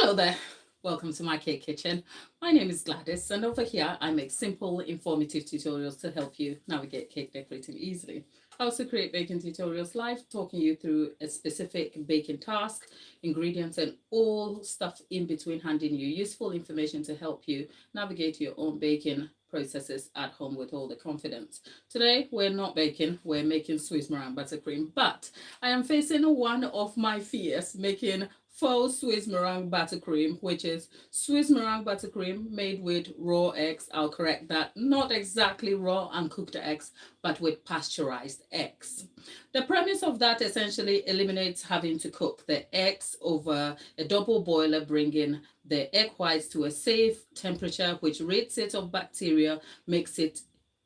Hello there. Welcome to my cake kitchen. My name is Gladys, and over here I make simple, informative tutorials to help you navigate cake decorating easily. I also create baking tutorials live, talking you through a specific baking task, ingredients, and all stuff in between, handing you useful information to help you navigate your own baking processes at home with all the confidence. Today, we're not baking, we're making Swiss meringue buttercream, but I am facing one of my fears, making faux Swiss meringue buttercream, which is Swiss meringue buttercream made with raw eggs. I'll correct that. Not exactly raw uncooked eggs, but with pasteurized eggs. The premise of that essentially eliminates having to cook the eggs over a double boiler, bringing the egg whites to a safe temperature, which rids it of bacteria, makes it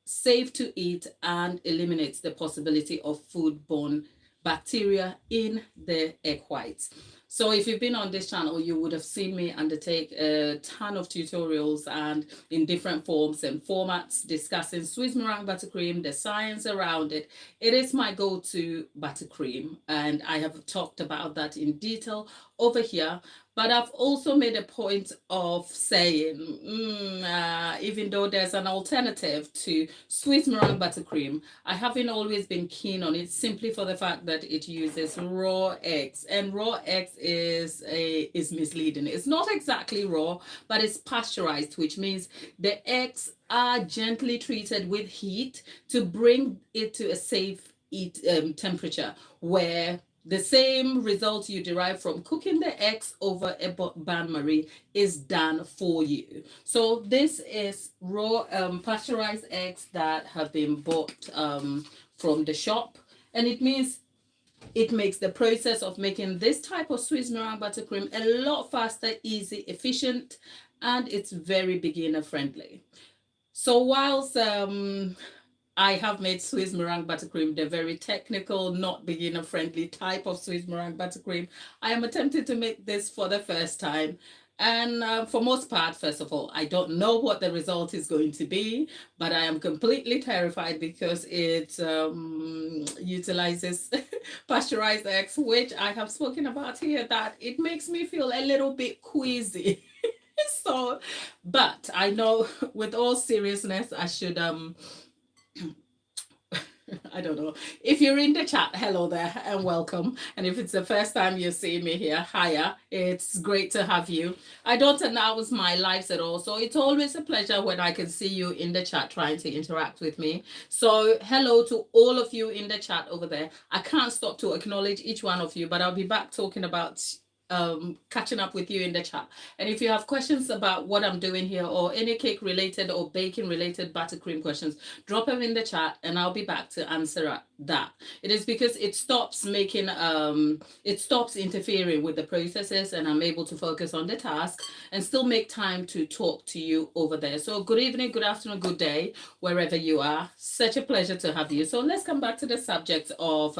safe to eat, and eliminates the possibility of foodborne bacteria in the egg whites. So if you've been on this channel, you would have seen me undertake a ton of tutorials and in different forms and formats discussing Swiss meringue buttercream, the science around it. It is my go-to buttercream, and I have talked about that in detail over here. But I've also made a point of saying, even though there's an alternative to Swiss meringue buttercream, I haven't always been keen on it simply for the fact that it uses raw eggs, and raw eggs is misleading. It's not exactly raw, but it's pasteurized, which means the eggs are gently treated with heat to bring it to a safe temperature where the same result you derive from cooking the eggs over a bain marie is done for you. So this is raw pasteurized eggs that have been bought from the shop, and it makes the process of making this type of Swiss meringue buttercream a lot faster, easy, efficient, and it's very beginner friendly. So whilst I have made Swiss meringue buttercream, the very technical, not beginner friendly type of Swiss meringue buttercream, I am attempting to make this for the first time. And for most part, first of all, I don't know what the result is going to be, but I am completely terrified because it utilizes pasteurized eggs, which I have spoken about here, that it makes me feel a little bit queasy. So, but I know with all seriousness, I should I don't know. If you're in the chat, hello there and welcome. And if it's the first time you see me here, hiya. It's great to have you. I don't announce my lives at all, so it's always a pleasure when I can see you in the chat trying to interact with me. So hello to all of you in the chat over there. I can't stop to acknowledge each one of you, but I'll be back talking about catching up with you in the chat. And if you have questions about what I'm doing here or any cake related or baking related buttercream questions, drop them in the chat and I'll be back to answer that. It is because it stops interfering with the processes, and I'm able to focus on the task and still make time to talk to you over there. So good evening, good afternoon, good day, wherever you are. Such a pleasure to have you. So let's come back to the subject of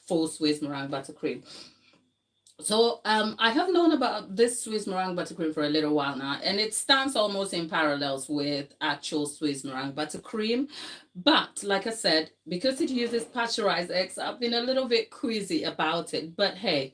faux Swiss meringue buttercream. So I have known about this Swiss meringue buttercream for a little while now, and it stands almost in parallels with actual Swiss meringue buttercream. But like I said, because it uses pasteurized eggs, I've been a little bit queasy about it. But hey,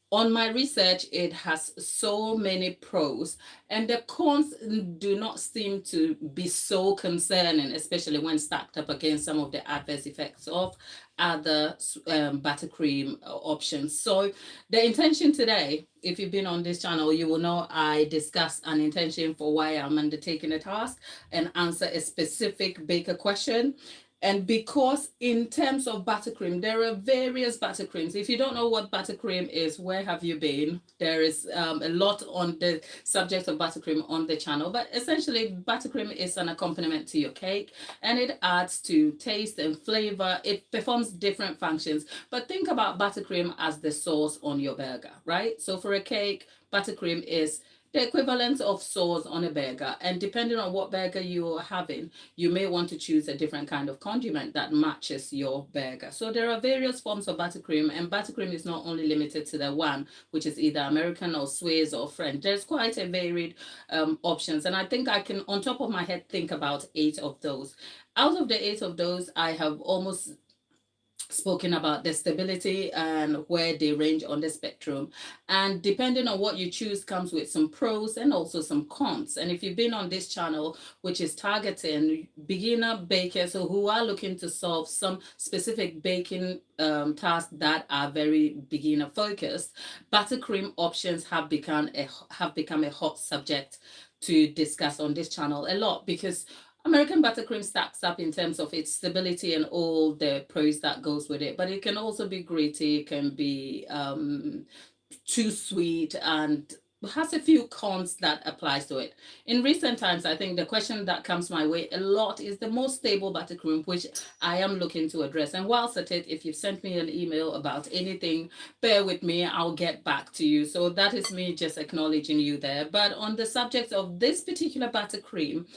on my research, it has so many pros, and the cons do not seem to be so concerning, especially when stacked up against some of the adverse effects of other buttercream options. So the intention today, if you've been on this channel, you will know I discuss an intention for why I'm undertaking a task and answer a specific baker question. And because in terms of buttercream, there are various buttercreams. If you don't know what buttercream is, where have you been? There is a lot on the subject of buttercream on the channel. But essentially, buttercream is an accompaniment to your cake, and it adds to taste and flavor. It performs different functions. But think about buttercream as the sauce on your burger, right? So for a cake, buttercream is the equivalent of sauce on a burger, and depending on what burger you're having, you may want to choose a different kind of condiment that matches your burger. So there are various forms of buttercream, and buttercream is not only limited to the one, which is either American or Swiss or French. There's quite a varied options, and I think I can, on top of my head, think about 8 of those. Out of the 8 of those, I have almost spoken about the stability and where they range on the spectrum. And depending on what you choose comes with some pros and also some cons. And if you've been on this channel, which is targeting beginner bakers who are looking to solve some specific baking tasks that are very beginner focused, buttercream options have become a hot subject to discuss on this channel a lot, because American buttercream stacks up in terms of its stability and all the pros that goes with it, but it can also be gritty, it can be too sweet, and has a few cons that applies to it. In recent times, I think the question that comes my way a lot is the most stable buttercream, which I am looking to address. And whilst at it, if you've sent me an email about anything, bear with me, I'll get back to you. So that is me just acknowledging you there. But on the subject of this particular buttercream,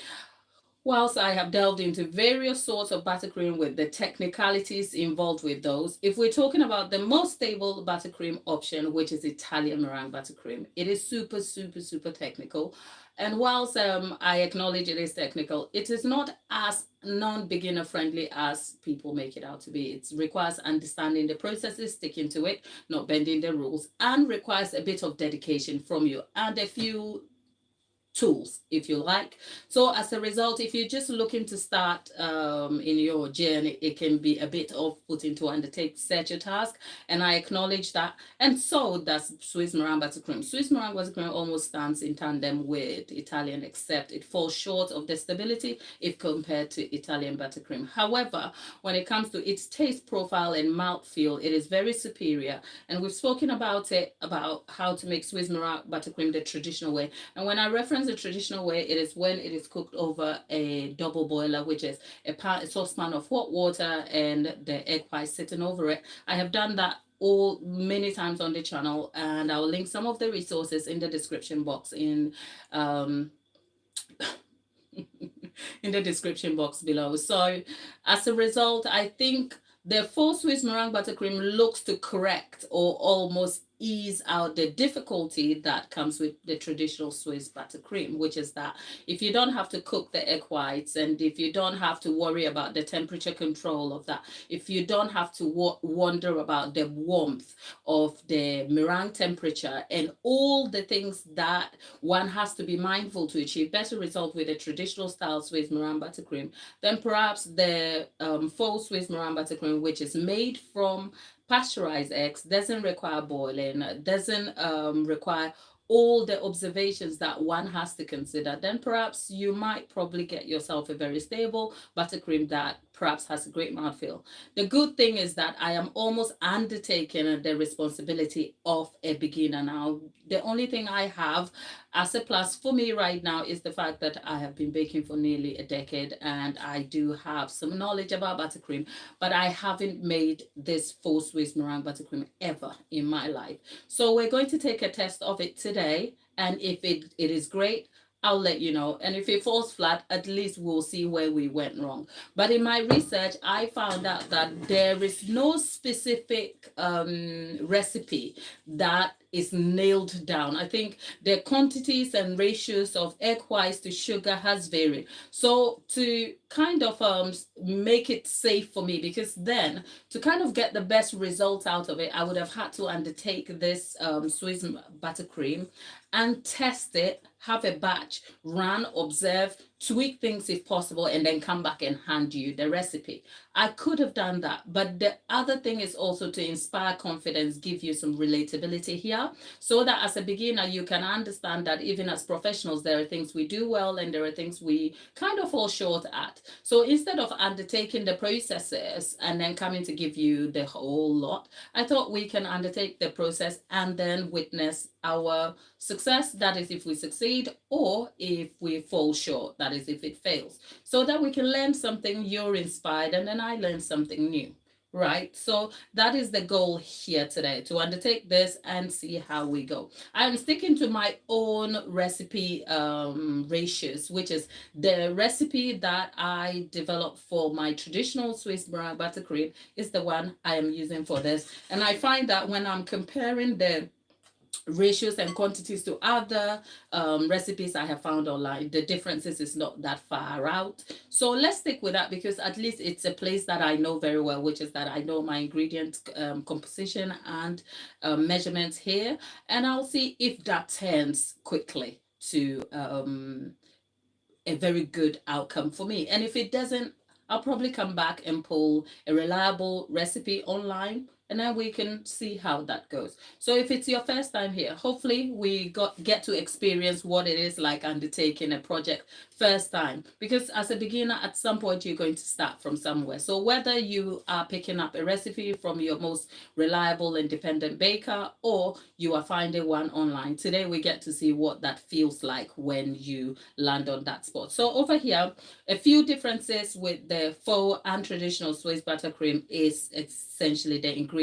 whilst I have delved into various sorts of buttercream with the technicalities involved with those, if we're talking about the most stable buttercream option, which is Italian meringue buttercream, it is super, super, super technical. And whilst I acknowledge it is technical, it is not as non-beginner friendly as people make it out to be. It requires understanding the processes, sticking to it, not bending the rules, and requires a bit of dedication from you and a few tools, if you like. So as a result, if you're just looking to start in your journey, it can be a bit off-putting to undertake such a task, and I acknowledge that. And so does Swiss meringue buttercream. Swiss meringue buttercream almost stands in tandem with Italian, except it falls short of the stability if compared to Italian buttercream. However, when it comes to its taste profile and mouthfeel, it is very superior, and we've spoken about it, about how to make Swiss meringue buttercream the traditional way. And when I reference the traditional way, it is when it is cooked over a double boiler, which is a saucepan of hot water and the egg white sitting over it. I have done that all many times on the channel, and I'll link some of the resources in the description box um in the description box below. So as a result, I think the Faux Swiss Meringue buttercream looks to correct or almost ease out the difficulty that comes with the traditional Swiss buttercream, which is that if you don't have to cook the egg whites, and if you don't have to worry about the temperature control of that, if you don't have to wonder about the warmth of the meringue temperature and all the things that one has to be mindful to achieve better result with a traditional style Swiss meringue buttercream, then perhaps the Faux Swiss meringue buttercream, which is made from pasteurized eggs, doesn't require boiling, doesn't require all the observations that one has to consider, then perhaps you might probably get yourself a very stable buttercream that perhaps has a great mouthfeel. The good thing is that I am almost undertaking the responsibility of a beginner now. The only thing I have as a plus for me right now is the fact that I have been baking for nearly a decade, and I do have some knowledge about buttercream, but I haven't made this Faux Swiss meringue buttercream ever in my life. So we're going to take a test of it today, and if it is great, I'll let you know. And if it falls flat, at least we'll see where we went wrong. But in my research, I found out that there is no specific recipe that is nailed down. I think the quantities and ratios of egg whites to sugar has varied. So to kind of make it safe for me, because then to kind of get the best results out of it, I would have had to undertake this Swiss buttercream and test it, have a batch, run, observe, tweak things if possible, and then come back and hand you the recipe. I could have done that, but the other thing is also to inspire confidence, give you some relatability here, so that as a beginner, you can understand that even as professionals, there are things we do well and there are things we kind of fall short at. So instead of undertaking the processes and then coming to give you the whole lot, I thought we can undertake the process and then witness our success, that is if we succeed, or if we fall short, that is if it fails, so that we can learn something, you're inspired, and then I learn something new, right? So that is the goal here today, to undertake this and see how we go. I'm sticking to my own recipe ratios, which is the recipe that I developed for my traditional Swiss meringue buttercream is the one I am using for this. And I find that when I'm comparing the ratios and quantities to other recipes I have found online. The differences is not that far out. So let's stick with that because at least it's a place that I know very well, which is that I know my ingredient composition and measurements here. And I'll see if that turns quickly to a very good outcome for me. And if it doesn't, I'll probably come back and pull a reliable recipe online and then we can see how that goes. So if it's your first time here, hopefully we get to experience what it is like undertaking a project first time. Because as a beginner, at some point you're going to start from somewhere. So whether you are picking up a recipe from your most reliable independent baker or you are finding one online, today we get to see what that feels like when you land on that spot. So over here, a few differences with the faux and traditional Swiss buttercream is essentially the ingredients.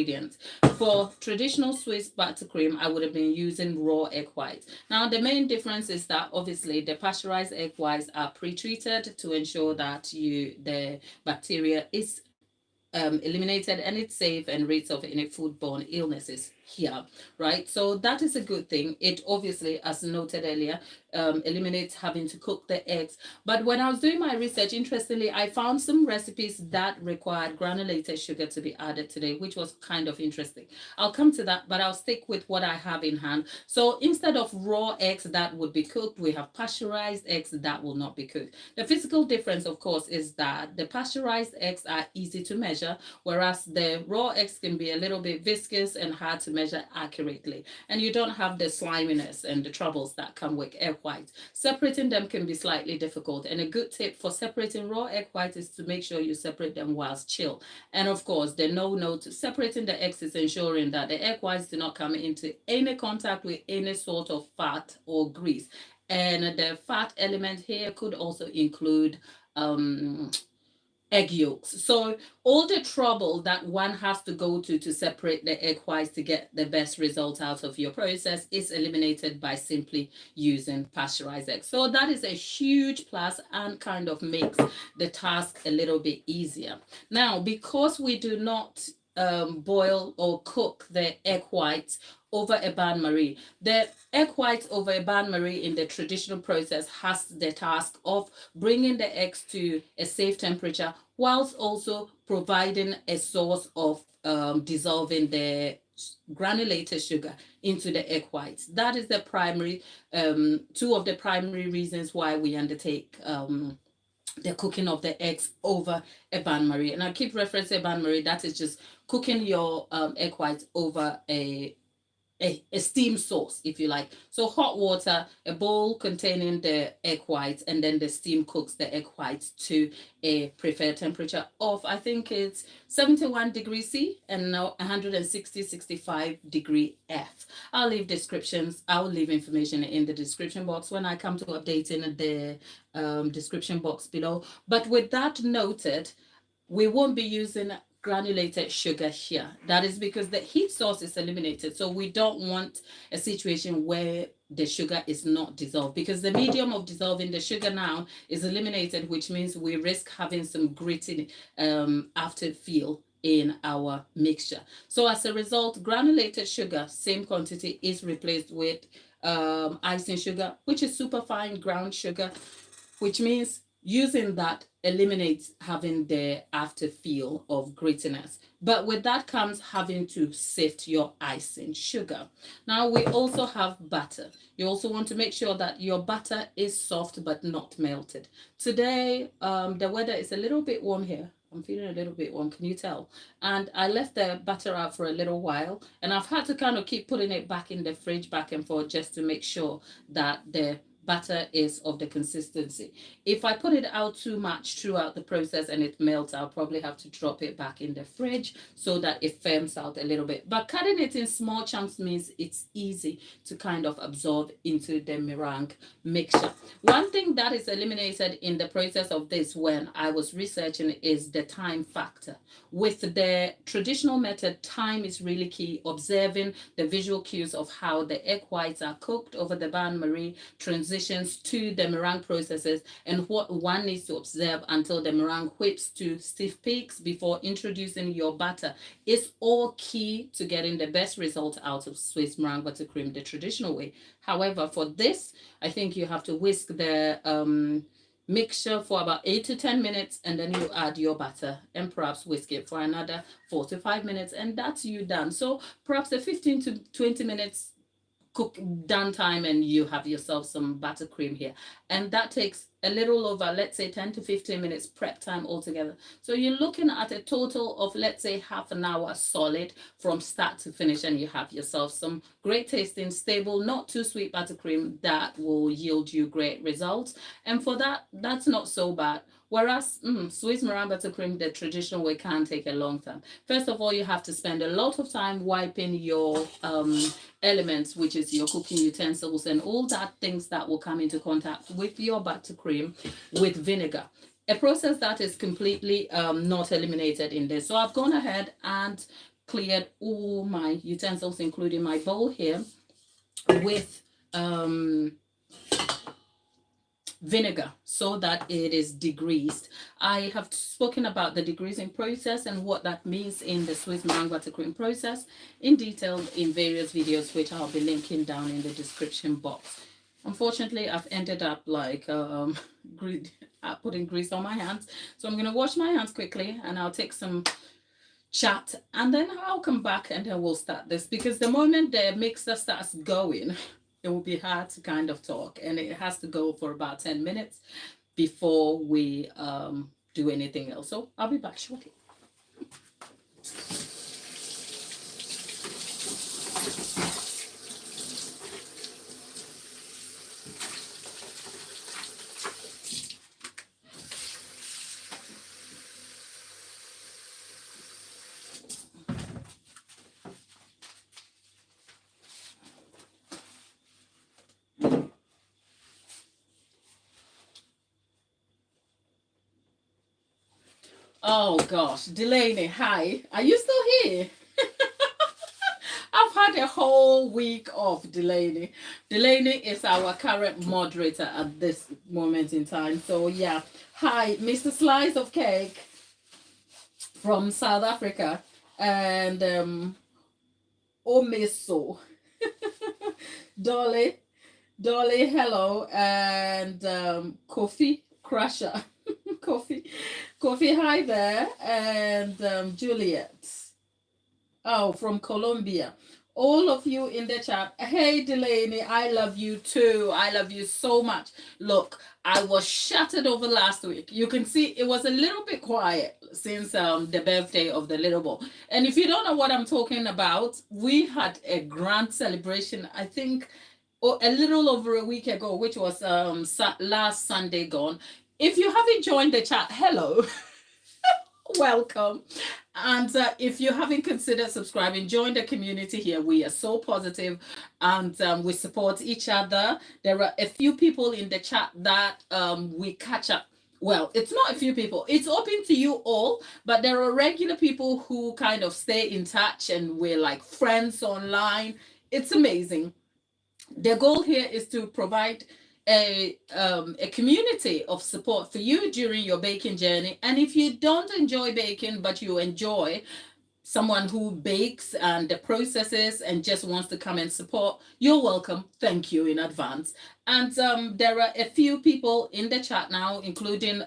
For traditional Swiss buttercream, I would have been using raw egg whites. Now, the main difference is that obviously the pasteurized egg whites are pre-treated to ensure that the bacteria is eliminated and it's safe and rates of any foodborne illnesses here, right? So that is a good thing. It obviously, as noted earlier, eliminates having to cook the eggs. But when I was doing my research, interestingly, I found some recipes that required granulated sugar to be added today, which was kind of interesting. I'll come to that, but I'll stick with what I have in hand. So instead of raw eggs that would be cooked, we have pasteurized eggs that will not be cooked. The physical difference, of course, is that the pasteurized eggs are easy to measure, whereas the raw eggs can be a little bit viscous and hard to measure accurately. And you don't have the sliminess and the troubles that come with egg whites. Separating them can be slightly difficult. And a good tip for separating raw egg whites is to make sure you separate them whilst chill. And of course, the no to separating the eggs is ensuring that the egg whites do not come into any contact with any sort of fat or grease. And the fat element here could also include egg yolks. So all the trouble that one has to go to separate the egg whites to get the best result out of your process is eliminated by simply using pasteurized eggs. So that is a huge plus and kind of makes the task a little bit easier. Now, because we do not boil or cook the egg whites over a bain-marie. The egg whites over a bain-marie in the traditional process has the task of bringing the eggs to a safe temperature whilst also providing a source of dissolving the granulated sugar into the egg whites. That is the primary, two of the primary reasons why we undertake the cooking of the eggs over a bain-marie. And I keep referencing bain-marie, that is just cooking your egg whites over a steam sauce, if you like. So hot water, a bowl containing the egg whites, and then the steam cooks the egg whites to a preferred temperature of, I think it's 71 degrees C and now 165 degree F. I'll leave information in the description box when I come to updating the description box below. But with that noted, we won't be using granulated sugar here. That is because the heat source is eliminated. So we don't want a situation where the sugar is not dissolved, because the medium of dissolving the sugar now is eliminated, which means we risk having some gritty after feel in our mixture. So as a result, granulated sugar, same quantity, is replaced with icing sugar, which is superfine ground sugar, which means using that eliminates having the after feel of grittiness. But with that comes having to sift your icing sugar. Now we also have butter. You also want to make sure that your butter is soft but not melted. Today, the weather is a little bit warm here. I'm feeling a little bit warm, can you tell? And I left the butter out for a little while, and I've had to kind of keep putting it back in the fridge back and forth just to make sure that the butter is of the consistency. If I put it out too much throughout the process and it melts, I'll probably have to drop it back in the fridge so that it firms out a little bit. But cutting it in small chunks means it's easy to kind of absorb into the meringue mixture. One thing that is eliminated in the process of this when I was researching is the time factor. With the traditional method, time is really key. Observing the visual cues of how the egg whites are cooked over the bain-marie, transition transitions to the meringue processes and what one needs to observe until the meringue whips to stiff peaks before introducing your butter is all key to getting the best result out of Swiss meringue buttercream the traditional way. However, for this, I think you have to whisk the mixture for about 8 to 10 minutes, and then you add your butter and perhaps whisk it for another 4 to 5 minutes, and that's you done. So perhaps a 15 to 20 minutes cook done time, and you have yourself some buttercream here, and that takes a little over, let's say, 10 to 15 minutes prep time altogether. So you're looking at a total of, let's say, half an hour solid from start to finish, and you have yourself some great tasting, stable, not too sweet buttercream that will yield you great results. And for that, that's not so bad. Whereas Swiss meringue buttercream, the traditional way, can take a long time. First of all, you have to spend a lot of time wiping your elements, which is your cooking utensils and all that things that will come into contact with your buttercream with vinegar. A process that is completely not eliminated in this. So I've gone ahead and cleared all my utensils, including my bowl here, with vinegar so that it is degreased. I have spoken about the degreasing process and what that means in the Swiss meringue buttercream process in detail in various videos, which I'll be linking down in the description box. Unfortunately, I've ended up like putting grease on my hands, so I'm going to wash my hands quickly and I'll take some chat, and then I'll come back and then we'll start this, because the moment the mixer starts going, it will be hard to kind of talk, and it has to go for about 10 minutes before we do anything else. So I'll be back shortly. Oh gosh, Delaney, hi. Are you still here? I've had a whole week off, Delaney. Delaney is our current moderator at this moment in time. So yeah, hi, Mr. Slice of Cake from South Africa, and Omeso. Dolly, hello, and Kofi Crusher. Coffee, hi there, and Juliet, oh, from Colombia. All of you in the chat. Hey, Delaney, I love you too. I love you so much. Look, I was shattered over last week. You can see it was a little bit quiet since the birthday of the little boy. And if you don't know what I'm talking about, we had a grand celebration, I think, a little over a week ago, which was last Sunday gone. If you haven't joined the chat, hello, welcome. And if you haven't considered subscribing, join the community here. We are so positive, and we support each other. There are a few people in the chat that we catch up. Well, it's not a few people. It's open to you all, but there are regular people who kind of stay in touch, and we're like friends online. It's amazing. The goal here is to provide a community of support for you during your baking journey. And if you don't enjoy baking, but you enjoy someone who bakes and the processes and just wants to come and support, you're welcome. Thank you in advance. And there are a few people in the chat now, including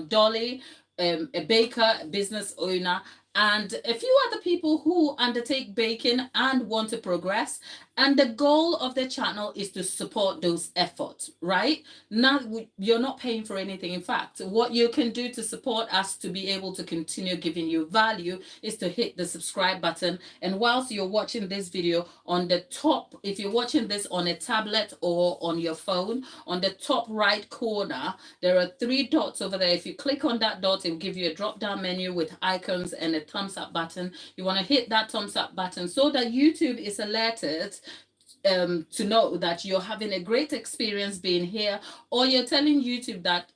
Dolly, a baker, a business owner, and a few other people who undertake baking and want to progress. And the goal of the channel is to support those efforts, right? You're not paying for anything. In fact, what you can do to support us to be able to continue giving you value is to hit the subscribe button. And whilst you're watching this video, on the top, if you're watching this on a tablet or on your phone, on the top right corner, there are 3 dots over there. If you click on that dot, it will give you a drop-down menu with icons and a thumbs up button. You want to hit that thumbs up button so that YouTube is alerted to know that you're having a great experience being here, or you're telling YouTube that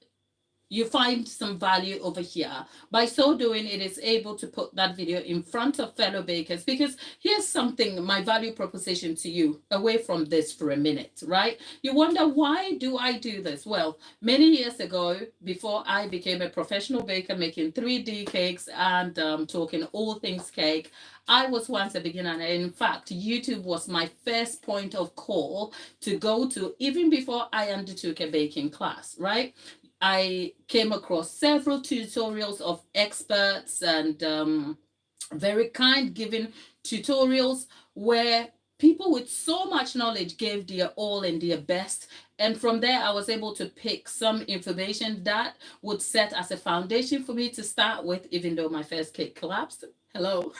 you find some value over here. By so doing, it is able to put that video in front of fellow bakers, because here's something, my value proposition to you, away from this for a minute, right? You wonder, why do I do this? Well, many years ago, before I became a professional baker making 3D cakes and talking all things cake, I was once a beginner. And in fact, YouTube was my first point of call to go to, even before I undertook a baking class, right? I came across several tutorials of experts and very kind giving tutorials where people with so much knowledge gave their all and their best. And from there, I was able to pick some information that would set as a foundation for me to start with, even though my first cake collapsed. Hello.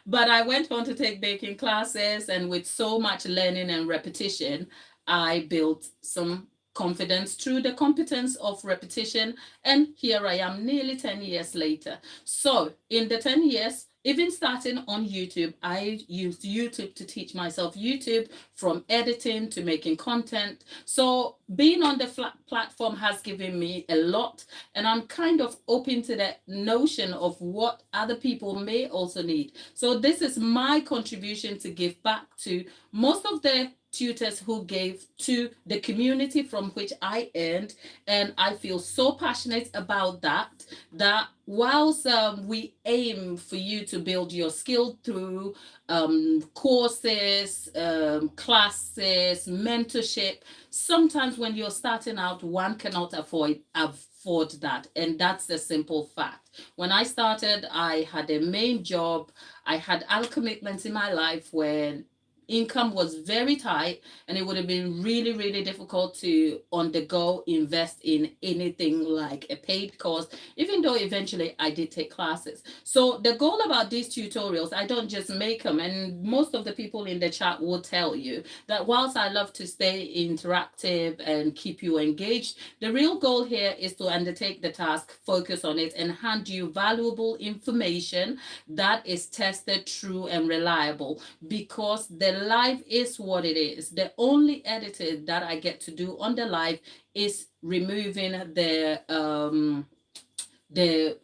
But I went on to take baking classes, and with so much learning and repetition, I built some confidence through the competence of repetition. And here I am nearly 10 years later. So in the 10 years, even starting on YouTube, I used YouTube to teach myself YouTube, from editing to making content. So being on the platform has given me a lot, and I'm kind of open to the notion of what other people may also need. So this is my contribution to give back to most of the tutors who gave to the community from which I earned. And I feel so passionate about that, that whilst we aim for you to build your skill through courses, classes, mentorship, sometimes when you're starting out, one cannot afford that. And that's the simple fact. When I started, I had a main job. I had other commitments in my life where income was very tight, and it would have been really, really difficult to on the go invest in anything like a paid course, even though eventually I did take classes. So the goal about these tutorials, I don't just make them, and most of the people in the chat will tell you that whilst I love to stay interactive and keep you engaged, the real goal here is to undertake the task, focus on it, and hand you valuable information that is tested, true, and reliable, because the live is what it is. The only editing that I get to do on the live is removing the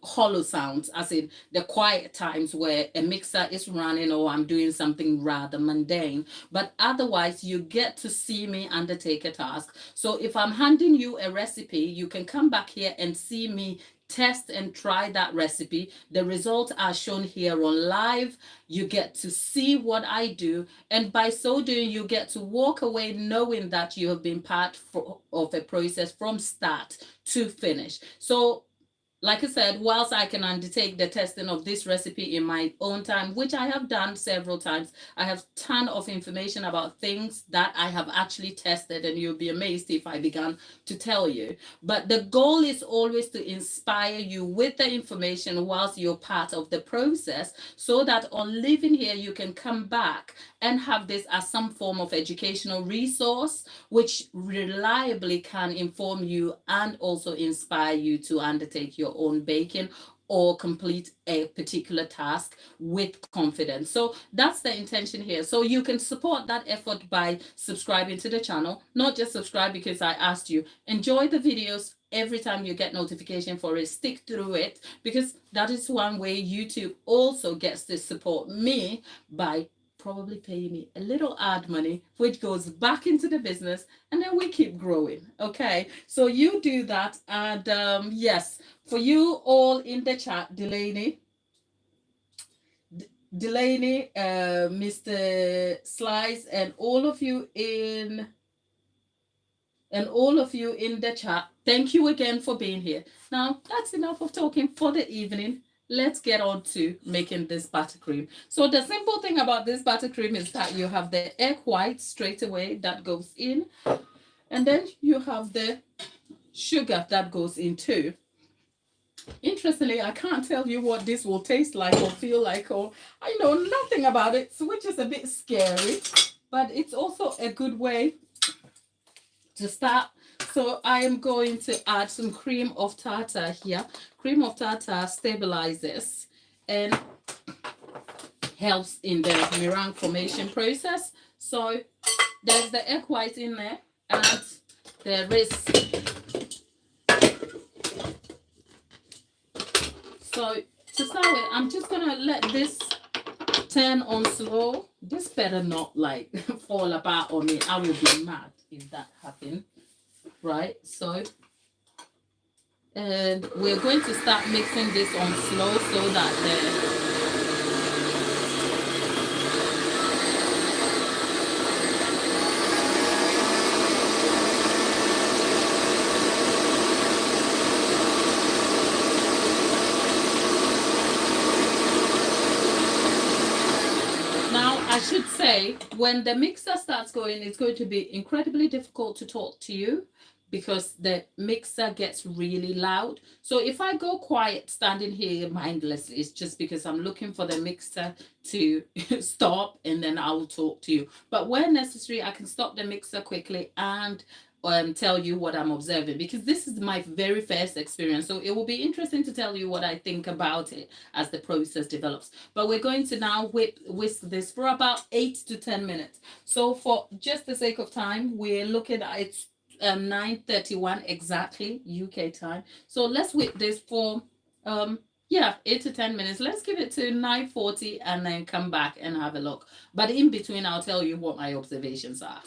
hollow sounds, as in the quiet times where a mixer is running or I'm doing something rather mundane. But otherwise, you get to see me undertake a task. So if I'm handing you a recipe, you can come back here and see me test and try that recipe. The results are shown here on live. You get to see what I do, and by so doing, you get to walk away knowing that you have been part of a process from start to finish. So like I said, whilst I can undertake the testing of this recipe in my own time, which I have done several times, I have a ton of information about things that I have actually tested, and you'll be amazed if I began to tell you. But the goal is always to inspire you with the information whilst you're part of the process, so that on leaving here, you can come back and have this as some form of educational resource, which reliably can inform you and also inspire you to undertake your own baking or complete a particular task with confidence. So that's the intention here. So you can support that effort by subscribing to the channel. Not just subscribe because I asked you. Enjoy the videos. Every time you get notification for it, stick through it, because that is one way YouTube also gets to support me, by probably paying me a little ad money, which goes back into the business, and then we keep growing. Okay, so you do that. And yes, for you all in the chat, Delaney, Mr. Slice, and all of you in the chat, thank you again for being here. Now that's enough of talking for the evening. Let's get on to making this buttercream. So the simple thing about this buttercream is that you have the egg white straight away that goes in, and then you have the sugar that goes in too. Interestingly, I can't tell you what this will taste like or feel like, or I know nothing about it, so which is a bit scary, but it's also a good way to start. So I am going to add some cream of tartar here. Cream of tartar stabilizes and helps in the meringue formation process. So there's the egg white in there, and there is So to start with, I'm just gonna let this turn on slow. This better not like fall apart on me. I will be mad if that happens. Right? So and we're going to start mixing this on slow so that the I should say, when the mixer starts going, it's going to be incredibly difficult to talk to you because the mixer gets really loud. So if I go quiet standing here mindlessly, it's just because I'm looking for the mixer to stop and then I will talk to you. But where necessary, I can stop the mixer quickly and tell you what I'm observing, because this is my very first experience. So it will be interesting to tell you what I think about it as the process develops. But we're going to now whisk this for about 8 to 10 minutes. So for just the sake of time, we're looking at it's 9:31 exactly UK time. So let's whip this for 8 to 10 minutes. Let's give it to 9:40 and then come back and have a look. But in between, I'll tell you what my observations are.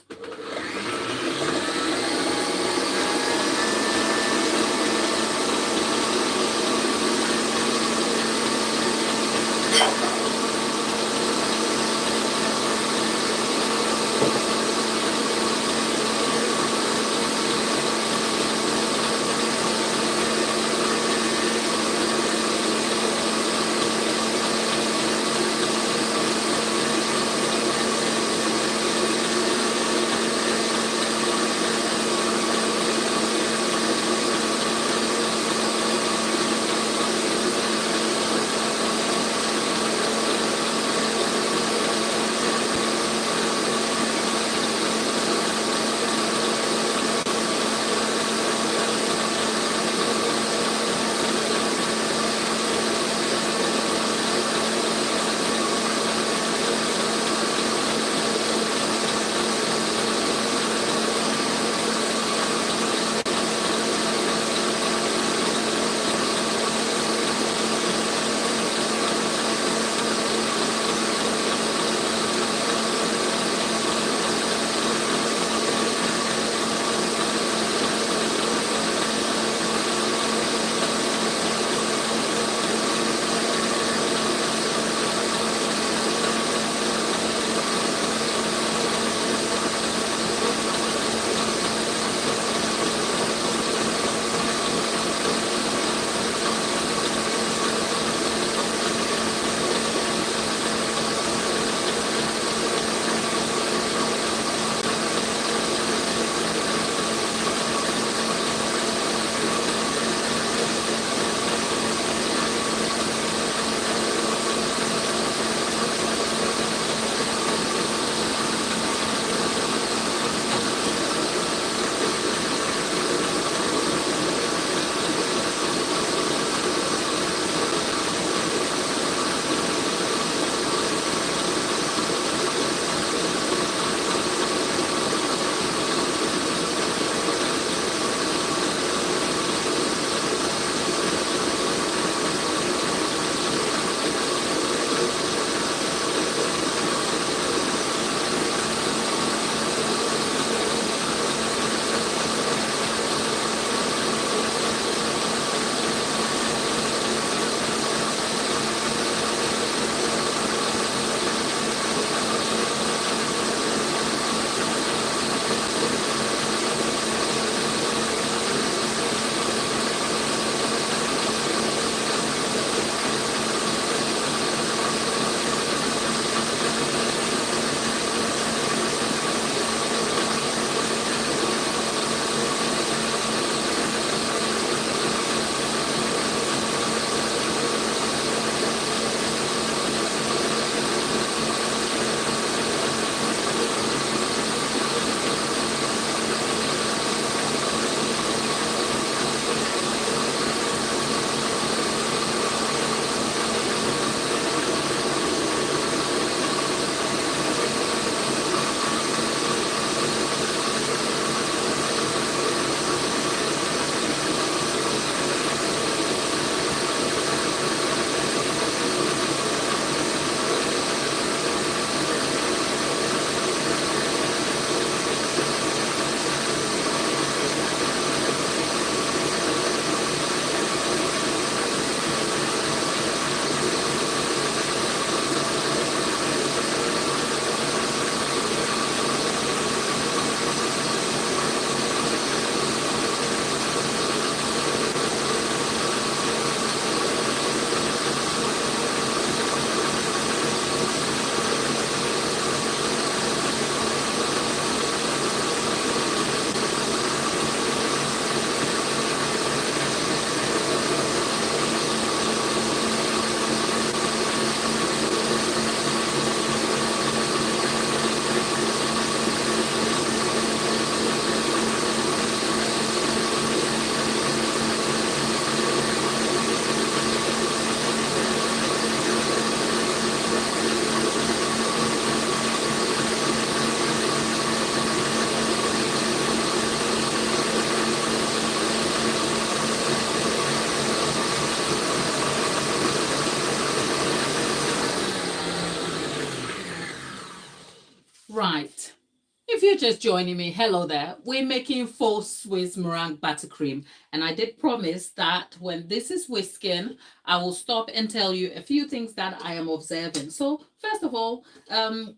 you're just joining me, hello there. We're making Faux Swiss Meringue Buttercream. And I did promise that when this is whisking, I will stop and tell you a few things that I am observing. So first of all,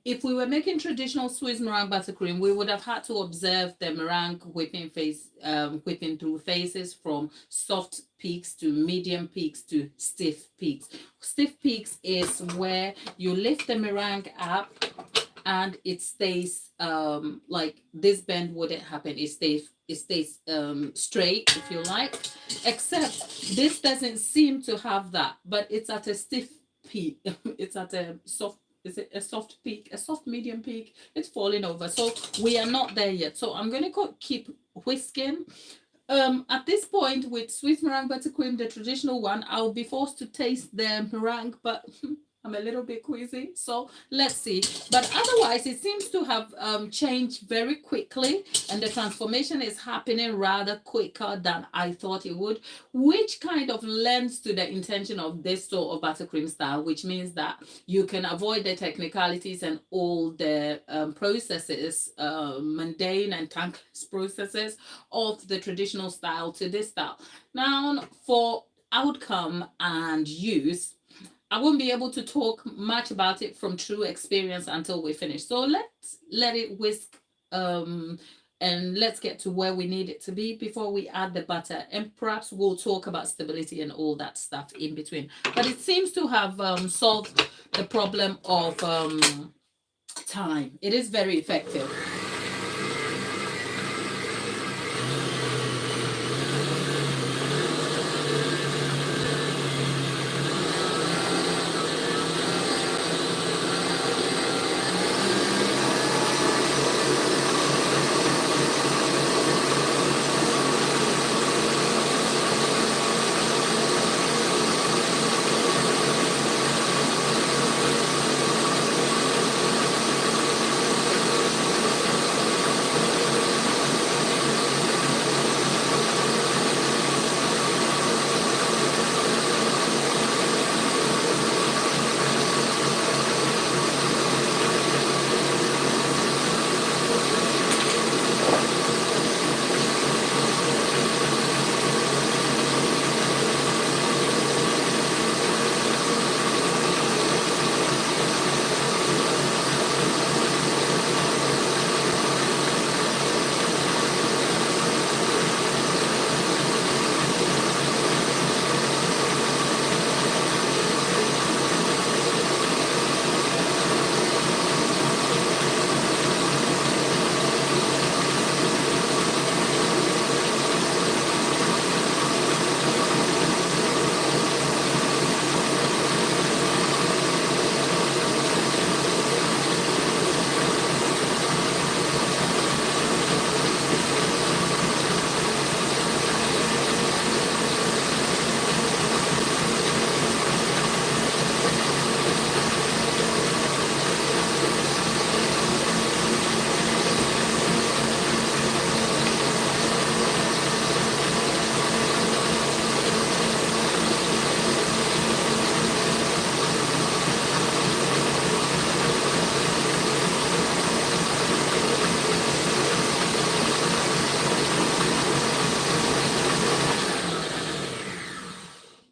if we were making traditional Swiss Meringue Buttercream, we would have had to observe the meringue whipping through phases from soft peaks to medium peaks to stiff peaks. Stiff peaks is where you lift the meringue up and it stays like this bend wouldn't happen. It stays straight, if you like, except this doesn't seem to have that, but it's at a stiff peak. It's at a soft, is it a soft peak, a soft medium peak? It's falling over, so we are not there yet. So I'm going to keep whisking. At this point with Swiss meringue buttercream, the traditional one, I'll be forced to taste the meringue, but I'm a little bit queasy, so let's see. But otherwise, it seems to have changed very quickly, and the transformation is happening rather quicker than I thought it would, which kind of lends to the intention of this sort of buttercream style, which means that you can avoid the technicalities and all the processes, mundane and thankless processes of the traditional style to this style. Now, for outcome and use, I won't be able to talk much about it from true experience until we finish. So let's let it whisk and let's get to where we need it to be before we add the butter. And perhaps we'll talk about stability and all that stuff in between. But it seems to have solved the problem of time. It is very effective.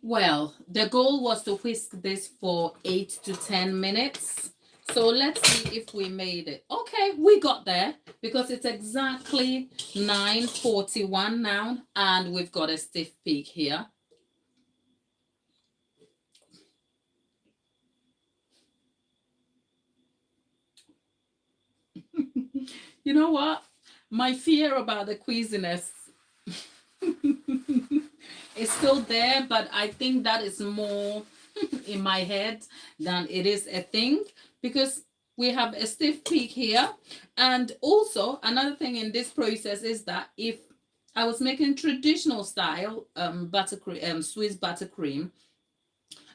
Well, the goal was to whisk this for 8 to 10 minutes. So let's see if we made it. Okay, we got there because it's exactly 9:41 now and we've got a stiff peak here. You know what? My fear about the queasiness is still there, but I think that is more in my head than it is a thing because we have a stiff peak here. And also another thing in this process is that if I was making traditional style buttercream, Swiss buttercream,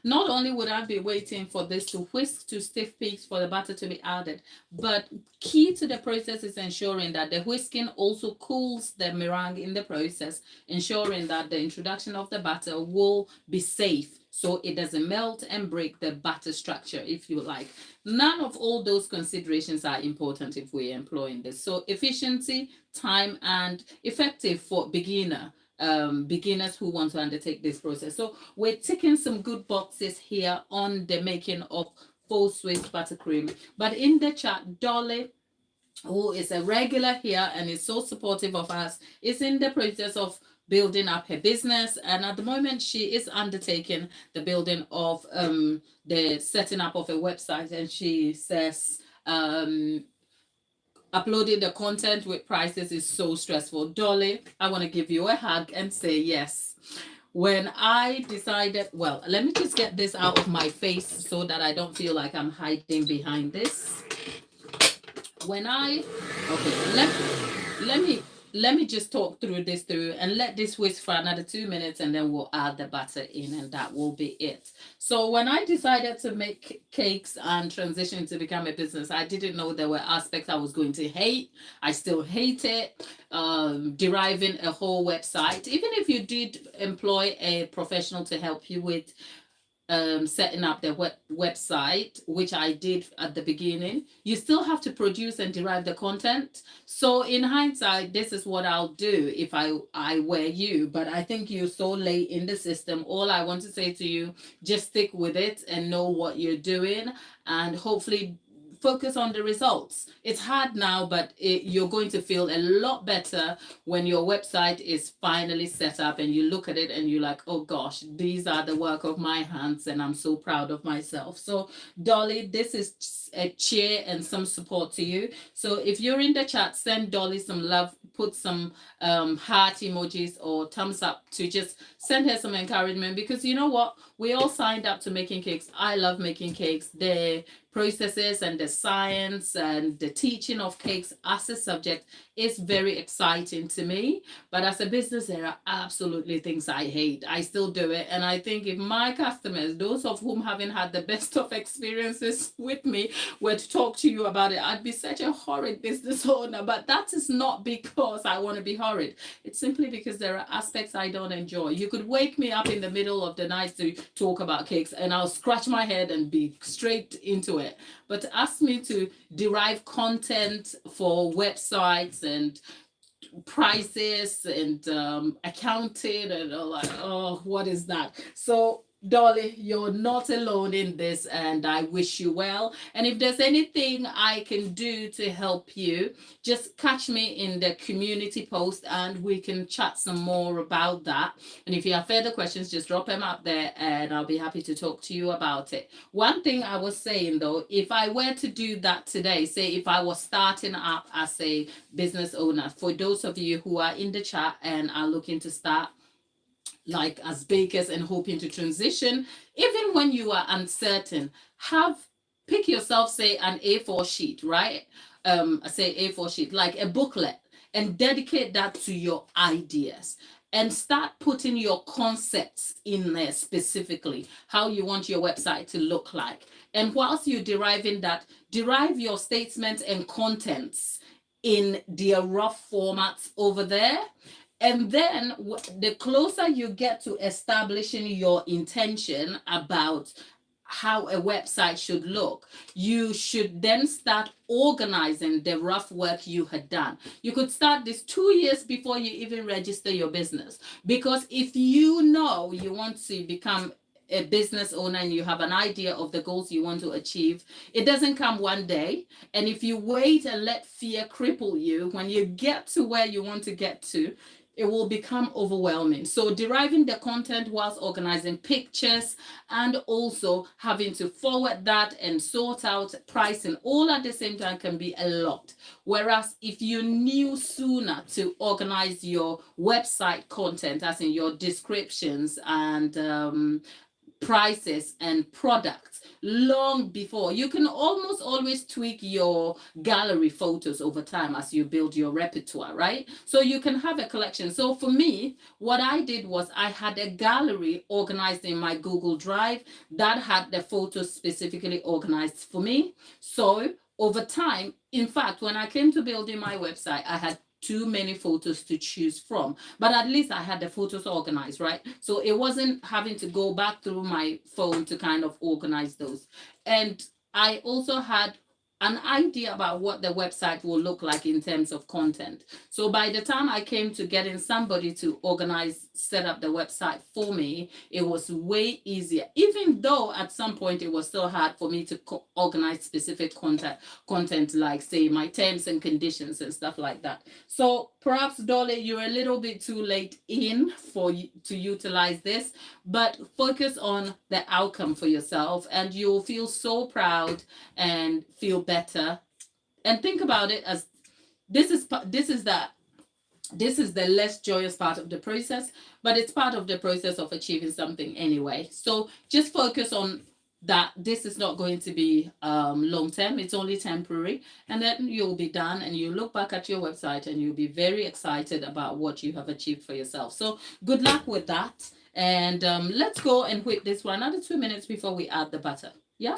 Not only would I be waiting for this to whisk to stiff peaks for the butter to be added, but key to the process is ensuring that the whisking also cools the meringue in the process, ensuring that the introduction of the butter will be safe so it doesn't melt and break the batter structure, if you like. None of all those considerations are important if we're employing this. So efficiency, time, and effective for beginners who want to undertake this process. So we're ticking some good boxes here on the making of Faux Swiss buttercream. But in the chat, Dolly, who is a regular here and is so supportive of us, is in the process of building up her business, and at the moment she is undertaking the building of the setting up of a website, and she says uploading the content with prices is so stressful. Dolly, I want to give you a hug and say yes. When I decided, well, let me just get this out of my face so that I don't feel like I'm hiding behind this. When I, okay, let me just talk through this and let this whisk for another 2 minutes, and then we'll add the butter in, and that will be it. So when I decided to make cakes and transition to become a business, I didn't know there were aspects I was going to hate. I still hate it. Deriving a whole website, even if you did employ a professional to help you with setting up their website, which I did at the beginning, you still have to produce and derive the content. So in hindsight, this is what I'll do if I were you. But I think you're so late in the system. All I want to say to you, just stick with it and know what you're doing, and hopefully focus on the results. It's hard now, but you're going to feel a lot better when your website is finally set up and you look at it and you're like, oh gosh, these are the work of my hands and I'm so proud of myself. So Dolly, this is a cheer and some support to you. So if you're in the chat, send Dolly some love, put some heart emojis or thumbs up to just send her some encouragement, because you know what? We all signed up to making cakes. I love making cakes. The processes and the science and the teaching of cakes as a subject is very exciting to me. But as a business, there are absolutely things I hate. I still do it. And I think if my customers, those of whom haven't had the best of experiences with me, were to talk to you about it, I'd be such a horrid business owner. But that is not because I want to be horrid. It's simply because there are aspects I don't enjoy. You could wake me up in the middle of the night to talk about cakes and I'll scratch my head and be straight into it. But ask me to derive content for websites and prices and accounting and all, like, oh, what is that? So Dolly, you're not alone in this, and I wish you well. And if there's anything I can do to help you, just catch me in the community post and we can chat some more about that. And if you have further questions, just drop them up there and I'll be happy to talk to you about it. One thing I was saying though, if I were to do that today, say if I was starting up as a business owner, for those of you who are in the chat and are looking to start like as bakers and hoping to transition, even when you are uncertain, pick yourself, say an A4 sheet, right? Say A4 sheet, like a booklet, and dedicate that to your ideas and start putting your concepts in there, specifically how you want your website to look like. And whilst you're deriving that, derive your statements and contents in their rough formats over there. And then the closer you get to establishing your intention about how a website should look, you should then start organizing the rough work you had done. You could start this 2 years before you even register your business. Because if you know you want to become a business owner and you have an idea of the goals you want to achieve, it doesn't come one day. And if you wait and let fear cripple you, when you get to where you want to get to, it will become overwhelming. So deriving the content whilst organizing pictures and also having to forward that and sort out pricing all at the same time can be a lot. Whereas if you knew sooner to organize your website content, as in your descriptions and prices and products long before. You can almost always tweak your gallery photos over time as you build your repertoire, right? So you can have a collection. So for me, what I did was I had a gallery organized in my Google Drive that had the photos specifically organized for me. So over time, in fact, when I came to building my website, I had too many photos to choose from, but at least I had the photos organized, right? So it wasn't having to go back through my phone to kind of organize those. And I also had an idea about what the website will look like in terms of content. So by the time I came to getting somebody to set up the website for me, it was way easier, even though at some point it was still hard for me to organize specific content like, say, my terms and conditions and stuff like that. So perhaps, Dolly, you're a little bit too late in for you to utilize this, but focus on the outcome for yourself and you'll feel so proud and feel better. And think about it as this is the less joyous part of the process, but it's part of the process of achieving something anyway. So just focus on that. This is not going to be long term, it's only temporary, and then you'll be done and you look back at your website and you'll be very excited about what you have achieved for yourself. So good luck with that, and let's go and whip this for another 2 minutes before we add the butter. Yeah.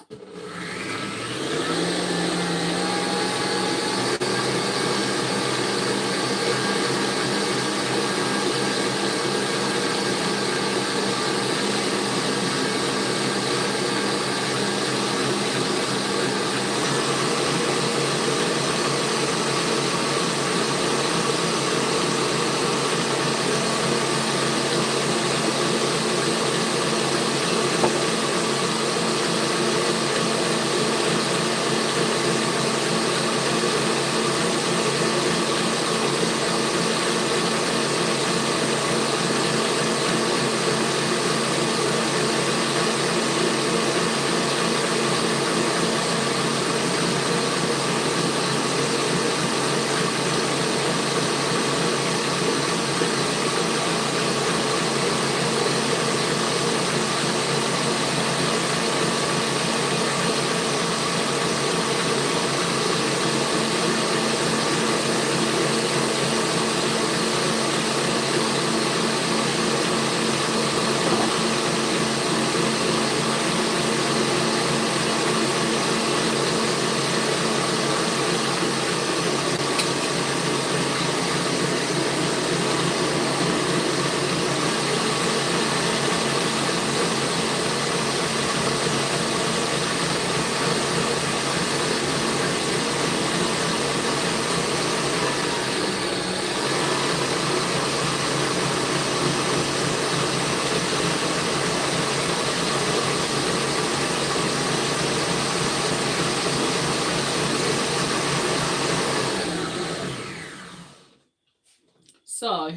So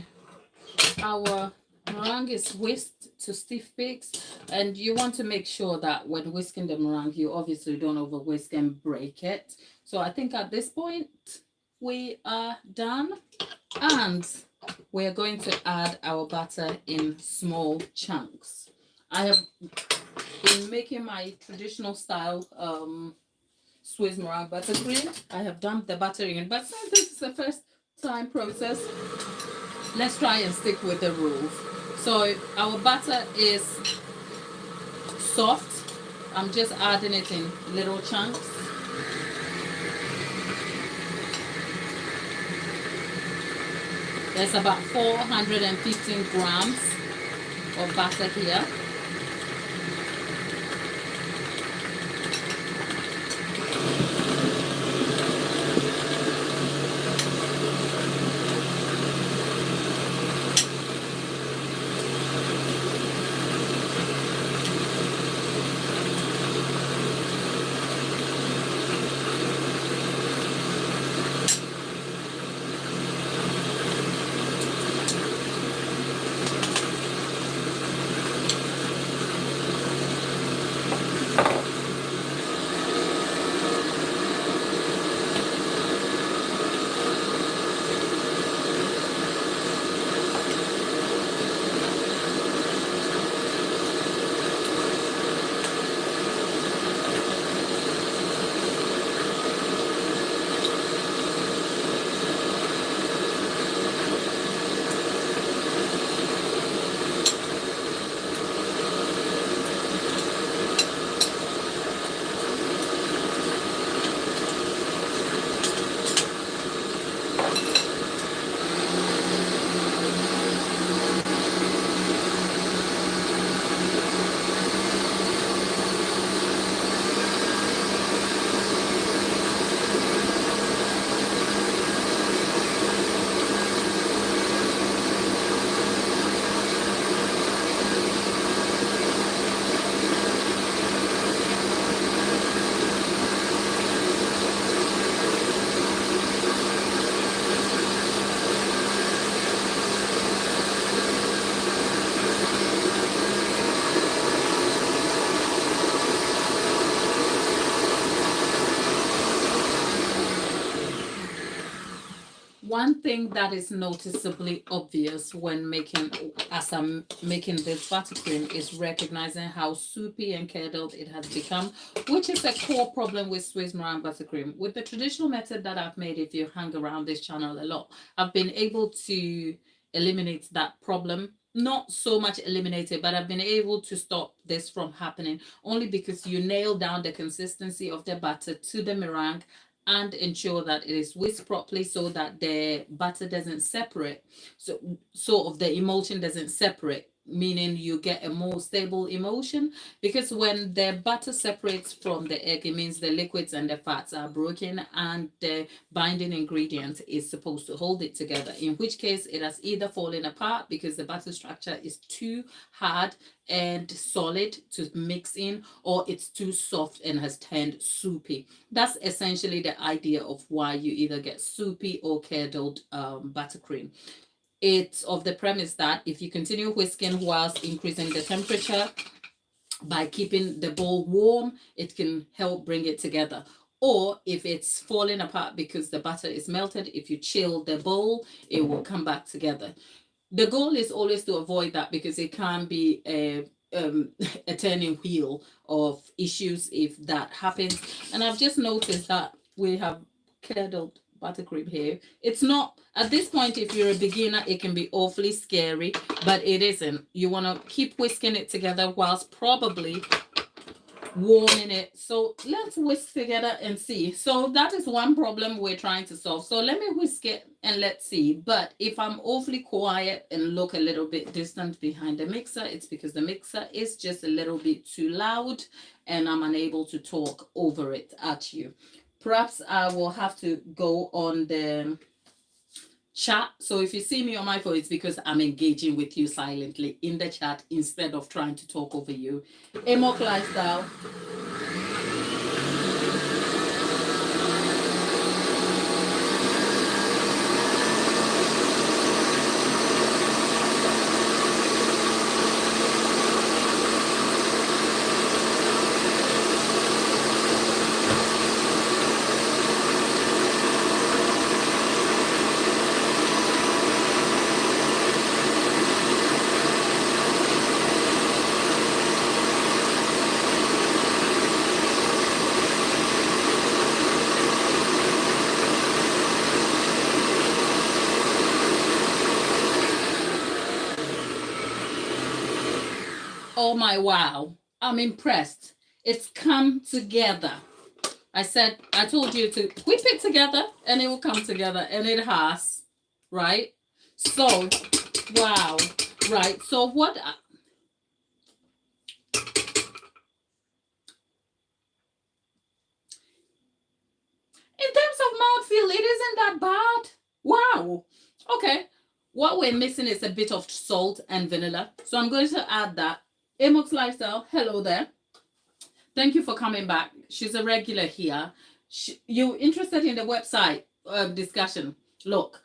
our meringue is whisked to stiff peaks, and you want to make sure that when whisking the meringue, you obviously don't over whisk and break it. So I think at this point we are done, and we're going to add our butter in small chunks. I have been making my traditional style Swiss meringue buttercream. I have dumped the butter in, but since this is the first time process, let's try and stick with the rules. So our butter is soft. I'm just adding it in little chunks. There's about 415 grams of butter here. one thing that is noticeably obvious when as I'm making this buttercream is recognizing how soupy and curdled it has become, which is a core problem with Swiss meringue buttercream. With the traditional method that I've made, if you hang around this channel a lot, I've been able to eliminate that problem. Not so much eliminated, but I've been able to stop this from happening only because you nail down the consistency of the butter to the meringue and ensure that it is whisked properly so that the butter doesn't separate. So sort of the emulsion doesn't separate, meaning you get a more stable emulsion, because when the butter separates from the egg, it means the liquids and the fats are broken and the binding ingredient is supposed to hold it together, in which case it has either fallen apart because the butter structure is too hard and solid to mix in, or it's too soft and has turned soupy. That's essentially the idea of why you either get soupy or curdled buttercream. It's of the premise that if you continue whisking whilst increasing the temperature by keeping the bowl warm, it can help bring it together. Or if it's falling apart because the butter is melted, if you chill the bowl, it will come back together. The goal is always to avoid that because it can be a turning wheel of issues if that happens. And I've just noticed that we have curdled buttercream here. It's not, at this point, if you're a beginner, it can be awfully scary, but it isn't. You want to keep whisking it together whilst probably warming it. So let's whisk together and see. So that is one problem we're trying to solve. So let me whisk it and let's see. But if I'm awfully quiet and look a little bit distant behind the mixer, it's because the mixer is just a little bit too loud and I'm unable to talk over it at you. Perhaps I will have to go on the chat. So if you see me on my phone, it's because I'm engaging with you silently in the chat instead of trying to talk over you. Amok Lifestyle. Oh my, wow. I'm impressed. It's come together. I told you to whip it together and it will come together, and it has, right? So, wow. Right. So what in terms of mouthfeel, it isn't that bad. Wow. Okay. What we're missing is a bit of salt and vanilla. So I'm going to add that. Amok's Lifestyle, hello there. Thank you for coming back. She's a regular here. You interested in the website discussion? Look,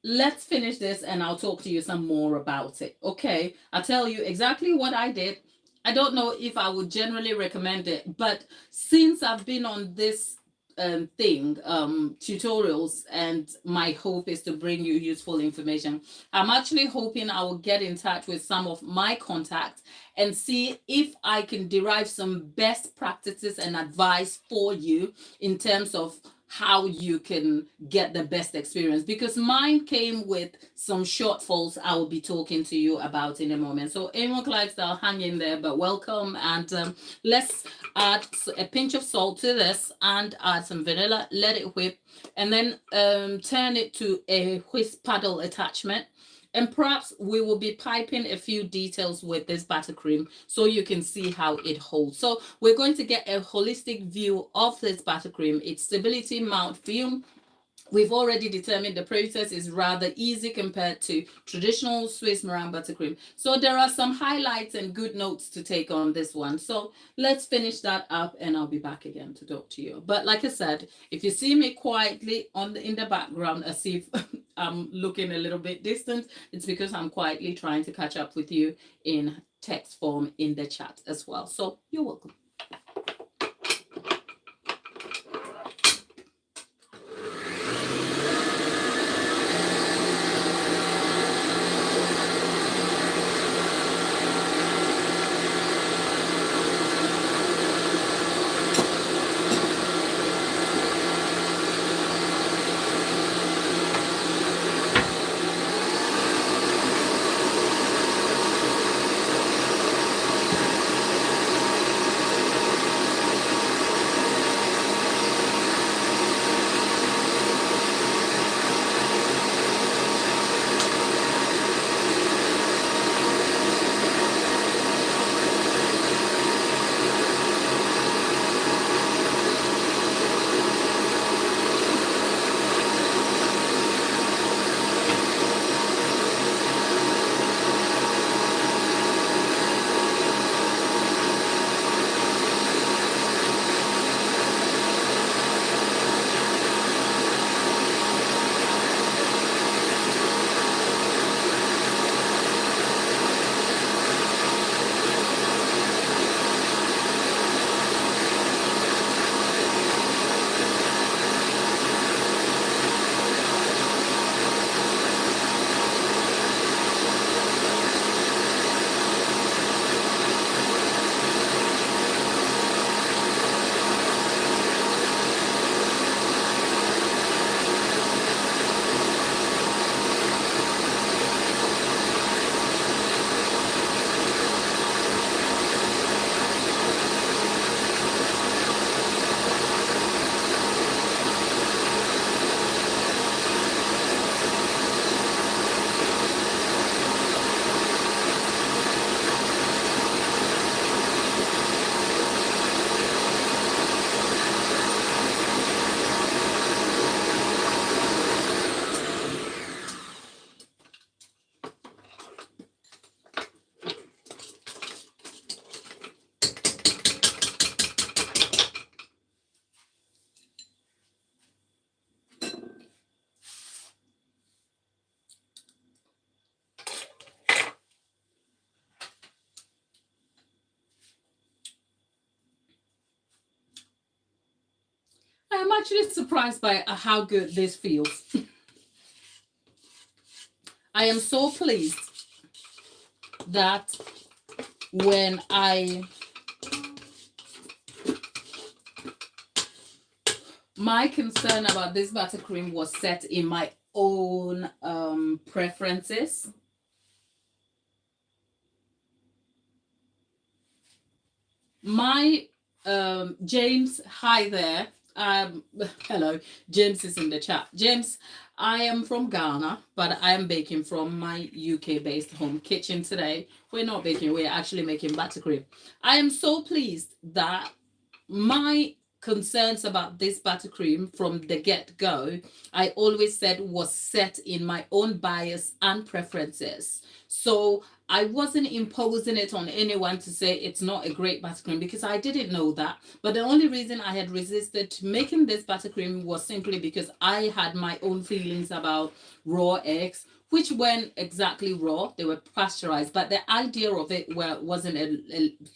let's finish this and I'll talk to you some more about it. Okay, I'll tell you exactly what I did. I don't know if I would generally recommend it, but since I've been on this tutorials, and my hope is to bring you useful information, I'm actually hoping I will get in touch with some of my contacts and see if I can derive some best practices and advice for you in terms of how you can get the best experience, because mine came with some shortfalls I will be talking to you about in a moment. So Amok Lifestyle, hang in there, but welcome. And let's add a pinch of salt to this and add some vanilla, let it whip, and then turn it to a whisk paddle attachment. And perhaps we will be piping a few details with this buttercream so you can see how it holds. So we're going to get a holistic view of this buttercream, its stability, mouthfeel. We've already determined the process is rather easy compared to traditional Swiss meringue buttercream. So there are some highlights and good notes to take on this one. So let's finish that up and I'll be back again to talk to you. But like I said, if you see me quietly in the background as if I'm looking a little bit distant, it's because I'm quietly trying to catch up with you in text form in the chat as well. So you're welcome. actually surprised by how good this feels. I am so pleased that when my concern about this buttercream was set in my own preferences. My James, hi there. Hello, James is in the chat. James, I am from Ghana, but I am baking from my UK-based home kitchen today. We're not baking, we're actually making buttercream. I am so pleased that my concerns about this buttercream from the get-go, I always said was set in my own bias and preferences. So I wasn't imposing it on anyone to say it's not a great buttercream, because I didn't know that. But the only reason I had resisted making this buttercream was simply because I had my own feelings about raw eggs, which weren't exactly raw, they were pasteurized, but the idea of it wasn't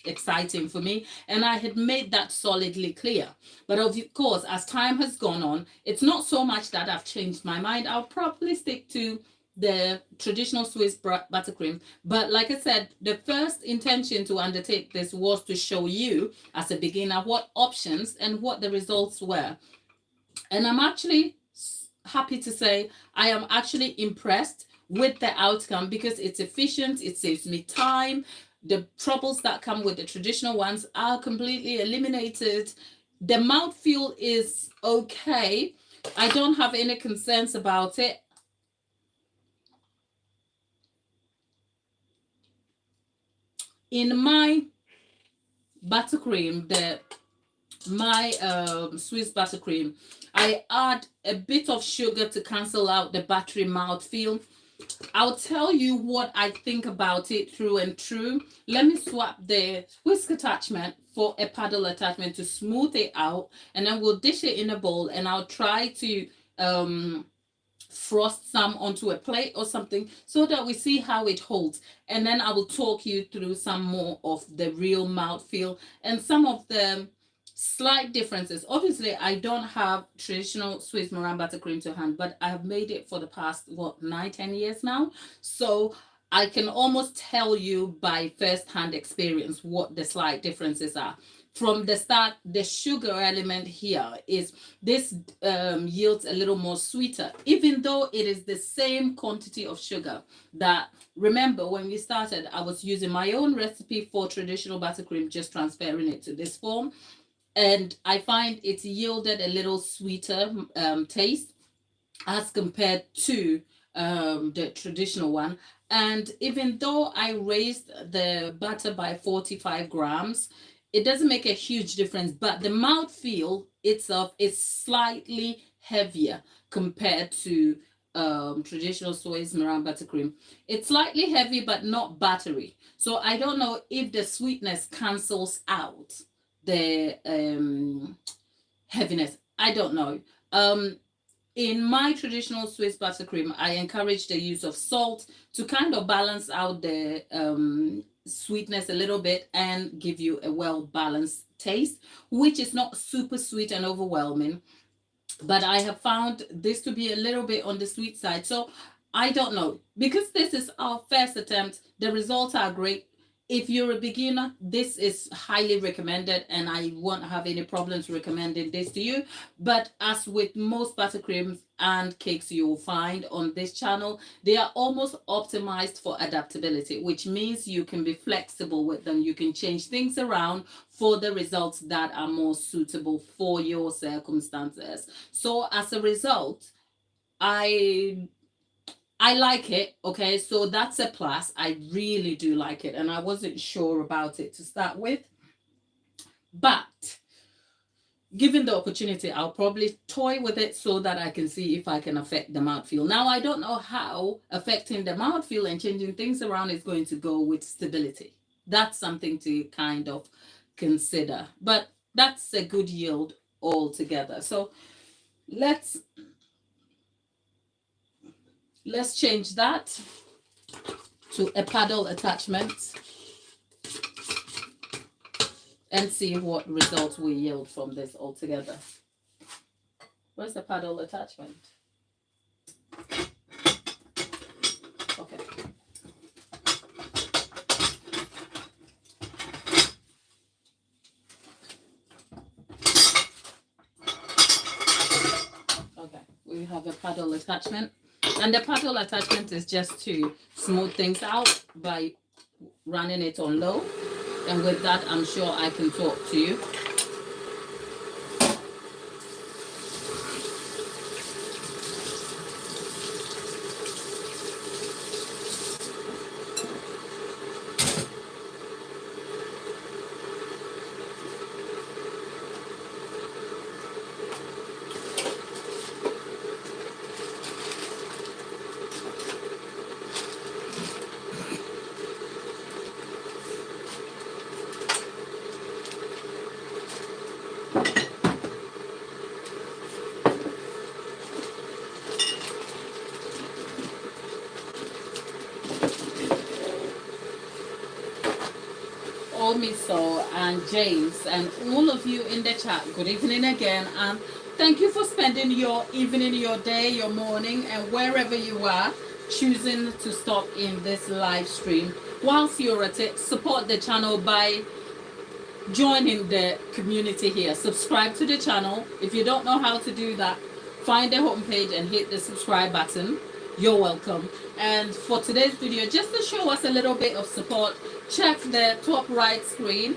exciting for me, and I had made that solidly clear. But of course, as time has gone on, it's not so much that I've changed my mind. I'll probably stick to the traditional Swiss buttercream. But like I said, the first intention to undertake this was to show you as a beginner what options and what the results were. And I'm actually happy to say I am actually impressed with the outcome, because it's efficient, it saves me time. The troubles that come with the traditional ones are completely eliminated. The mouthfeel is okay. I don't have any concerns about it. In my buttercream, my Swiss buttercream, I add a bit of sugar to cancel out the buttery mouthfeel. I'll tell you what I think about it through and through. Let me swap the whisk attachment for a paddle attachment to smooth it out, and then we'll dish it in a bowl, and I'll try to frost some onto a plate or something so that we see how it holds. And then I will talk you through some more of the real mouthfeel and some of the slight differences. Obviously, I don't have traditional Swiss meringue buttercream to hand, but I have made it for the past, 9-10 years now. So I can almost tell you by first-hand experience what the slight differences are. From the start, the sugar element here is this yields a little more sweeter, even though it is the same quantity of sugar. That, remember, when we started, I was using my own recipe for traditional buttercream, just transferring it to this form. And I find it's yielded a little sweeter taste as compared to the traditional one. And even though I raised the butter by 45 grams, it doesn't make a huge difference, but the mouthfeel itself is slightly heavier compared to traditional Swiss meringue buttercream. It's slightly heavy, but not buttery. So I don't know if the sweetness cancels out the heaviness. I don't know. In my traditional Swiss buttercream, I encourage the use of salt to kind of balance out the sweetness a little bit and give you a well-balanced taste, which is not super sweet and overwhelming. But I have found this to be a little bit on the sweet side. So I don't know. Because this is our first attempt, the results are great. If you're a beginner, this is highly recommended, and I won't have any problems recommending this to you. But as with most buttercreams and cakes you'll find on this channel, they are almost optimized for adaptability, which means you can be flexible with them. You can change things around for the results that are more suitable for your circumstances. So as a result, I like it, okay? So that's a plus. I really do like it, and I wasn't sure about it to start with. But given the opportunity, I'll probably toy with it so that I can see if I can affect the mouthfeel. Now, I don't know how affecting the mouthfeel and changing things around is going to go with stability. That's something to kind of consider. But that's a good yield altogether. So let's change that to a paddle attachment and see what results we yield from this altogether. Where's the paddle attachment? Okay. Okay, we have a paddle attachment. And the paddle attachment is just to smooth things out by running it on low. And with that, I'm sure I can talk to you. Miso and James and all of you in the chat, good evening again, and thank you for spending your evening, your day, your morning, and wherever you are choosing to stop in this live stream. Whilst you're at it, support the channel by joining the community here. Subscribe to the channel. If you don't know how to do that, find the homepage and hit the subscribe button. You're welcome. And for today's video, just to show us a little bit of support, check the top right screen,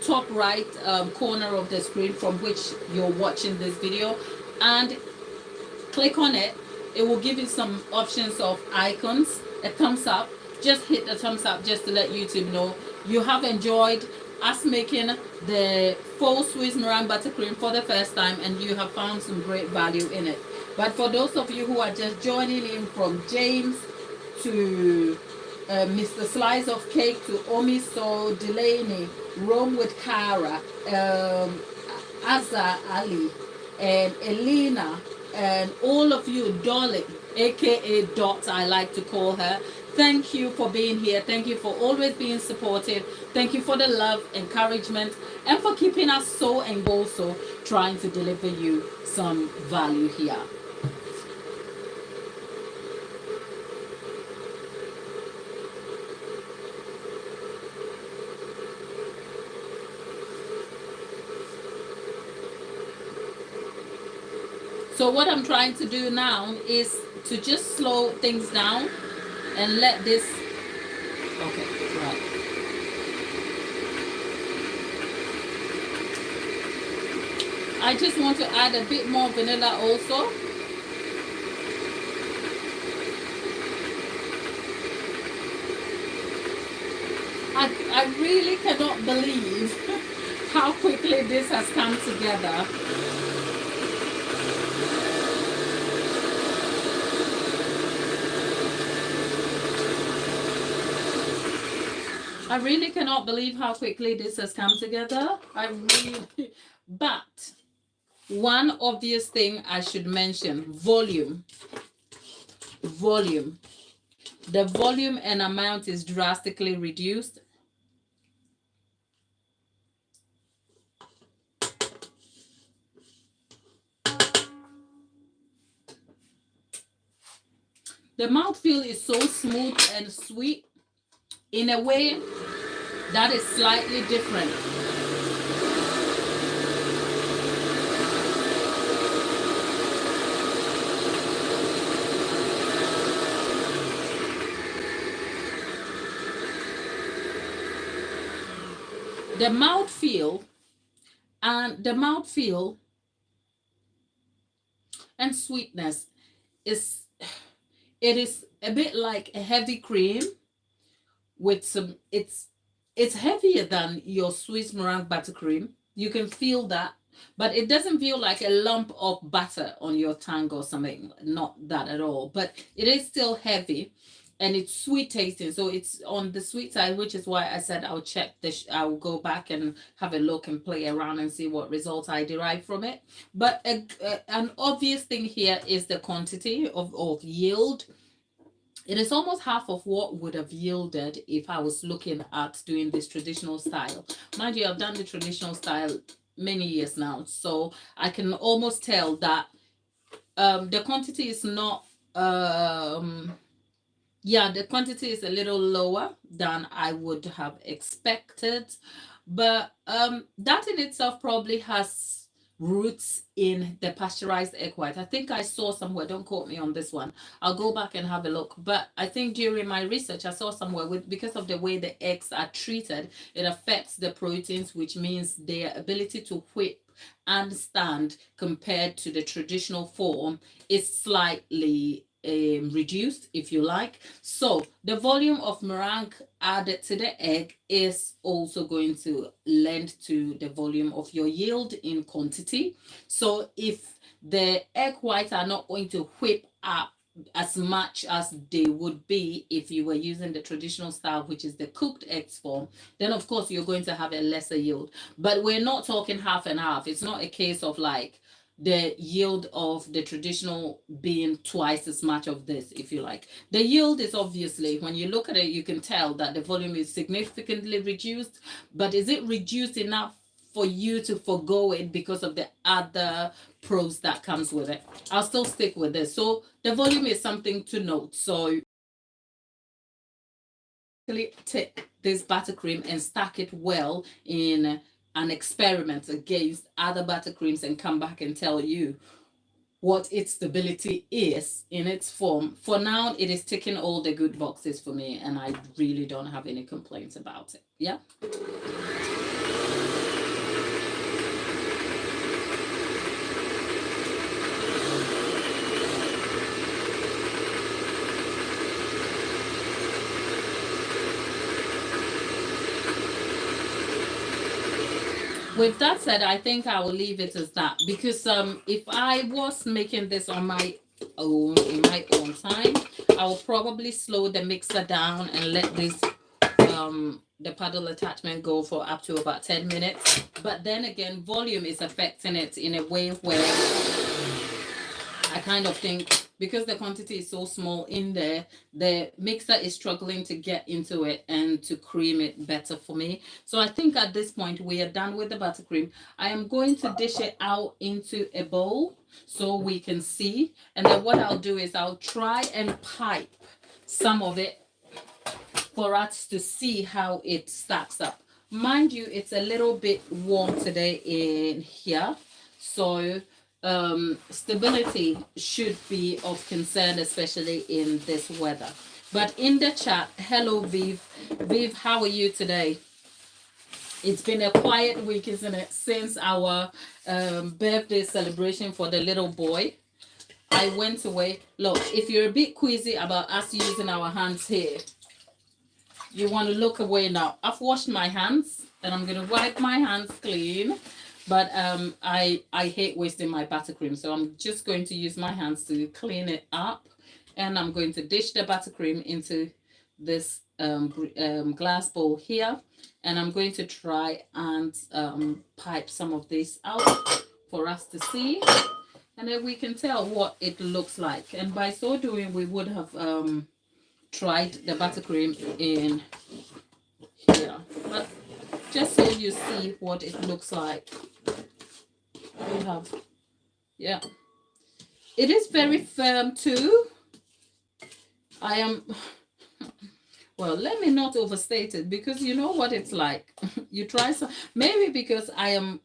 top right corner of the screen from which you're watching this video, and click on it. It will give you some options of icons, a thumbs up. Just hit the thumbs up just to let YouTube know you have enjoyed us making the Faux Swiss Meringue Buttercream for the first time and you have found some great value in it. But for those of you who are just joining in, from James to Mr. Slice of Cake to Omiso, Delaney, Rome with Cara, Azza Ali, and Elena, and all of you, Dolly, aka Dot, I like to call her. Thank you for being here. Thank you for always being supportive. Thank you for the love, encouragement, and for keeping us so and also trying to deliver you some value here. So what I'm trying to do now is to just slow things down and let this, okay, right. I just want to add a bit more vanilla also. I really cannot believe how quickly this has come together. I really cannot believe how quickly this has come together. But one obvious thing I should mention, volume. Volume. The volume and amount is drastically reduced. The mouthfeel is so smooth and sweet in a way that is slightly different. The mouthfeel and sweetness is a bit like a heavy cream with some, it's heavier than your Swiss meringue buttercream. You can feel that, but it doesn't feel like a lump of butter on your tongue or something. Not that at all, but it is still heavy and it's sweet tasting. So it's on the sweet side, which is why I said I'll check this. I'll go back and have a look and play around and see what results I derive from it. But an obvious thing here is the quantity of yield. It is almost half of what would have yielded if I was looking at doing this traditional style. Mind you, I've done the traditional style many years now, so I can almost tell that the quantity is not yeah, the quantity is a little lower than I would have expected, but that in itself probably has roots in the pasteurized egg white. I think I saw somewhere, don't quote me on this one. I'll go back and have a look. But I think during my research, I saw somewhere with because of the way the eggs are treated, it affects the proteins, which means their ability to whip and stand compared to the traditional form is slightly reduced, if you like. So the volume of meringue added to the egg is also going to lend to the volume of your yield in quantity. So if the egg whites are not going to whip up as much as they would be if you were using the traditional style, which is the cooked eggs form, then of course you're going to have a lesser yield. But we're not talking half and half. It's not a case of like the yield of the traditional being twice as much of this, if you like. The yield is obviously, when you look at it, you can tell that the volume is significantly reduced, but is it reduced enough for you to forgo it because of the other pros that comes with it? I'll still stick with this. So the volume is something to note. So take this buttercream and stack it well in an experiment against other buttercreams and come back and tell you what its stability is in its form. For now, it is ticking all the good boxes for me, and I really don't have any complaints about it. Yeah. With that said, I think I will leave it as that, because if I was making this on my own in my own time, I will probably slow the mixer down and let this the paddle attachment go for up to about 10 minutes. But then again, volume is affecting it in a way where I kind of think, because the quantity is so small in there, the mixer is struggling to get into it and to cream it better for me. So I think at this point we are done with the buttercream. I am going to dish it out into a bowl so we can see. And then what I'll do is I'll try and pipe some of it for us to see how it stacks up. Mind you, it's a little bit warm today in here. So stability should be of concern, especially in this weather. But in the chat, hello Viv. Viv, how are you today? It's been a quiet week, isn't it, since our birthday celebration for the little boy. I went away. Look, if you're a bit queasy about us using our hands here, you want to look away now. I've washed my hands and I'm going to wipe my hands clean. But I hate wasting my buttercream, so I'm just going to use my hands to clean it up. And I'm going to dish the buttercream into this glass bowl here. And I'm going to try and pipe some of this out for us to see. And then we can tell what it looks like. And by so doing, we would have tried the buttercream in here. But just so you see what it looks like. We have, yeah, it is very firm too. I am, well, let me not overstate it, because you know what it's like. You try some, maybe because I am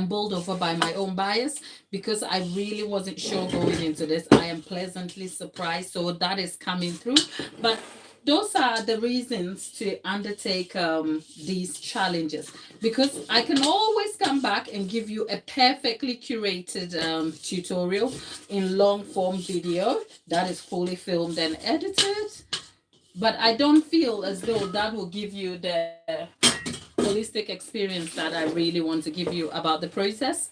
bowled over by my own bias, because I really wasn't sure going into this. I am pleasantly surprised, so that is coming through. But those are the reasons to undertake these challenges, because I can always come back and give you a perfectly curated tutorial in long form video that is fully filmed and edited. But I don't feel as though that will give you the holistic experience that I really want to give you about the process,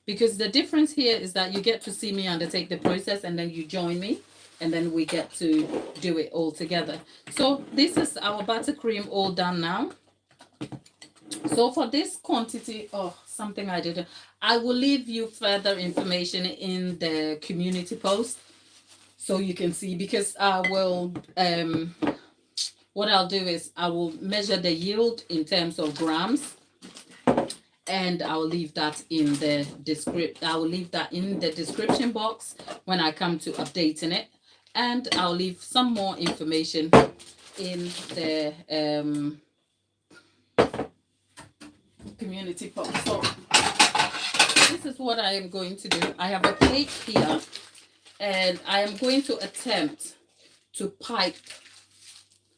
because the difference here is that you get to see me undertake the process and then you join me. And then we get to do it all together. So this is our buttercream all done now. So for this quantity, something I did, I will leave you further information in the community post so you can see, because I will, what I'll do is I will measure the yield in terms of grams. and I'll leave that in the description box when I come to updating it, and I'll leave some more information in the community box. So this is what I am going to do. I have a cake here, and I am going to attempt to pipe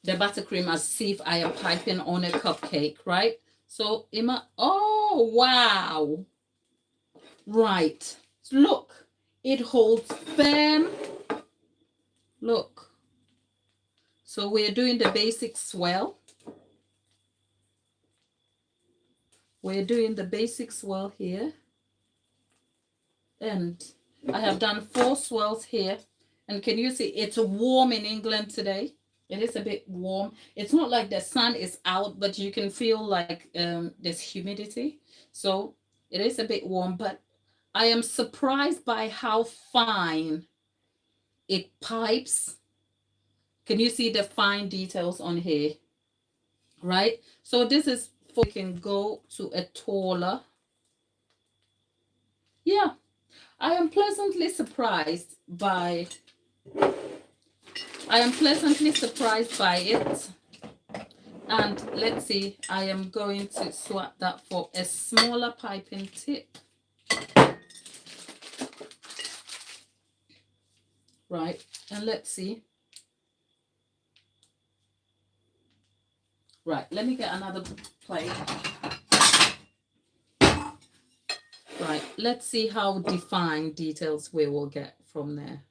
the buttercream as if I am piping on a cupcake, right? So, oh, wow. Right. Look, it holds firm. Look. So we're doing the basic swirl. We're doing the basic swirl here. And I have done 4 swirls here. And can you see it's warm in England today? It is a bit warm. It's not like the sun is out, but you can feel like there's humidity. So it is a bit warm, but I am surprised by how fine it pipes. Can you see the fine details on here? Right? So this is for you can go to a taller. Yeah, I am pleasantly surprised by it. And let's see, I am going to swap that for a smaller piping tip. Right, and let's see. Right, let me get another plate. Right, let's see how defined details we will get from there.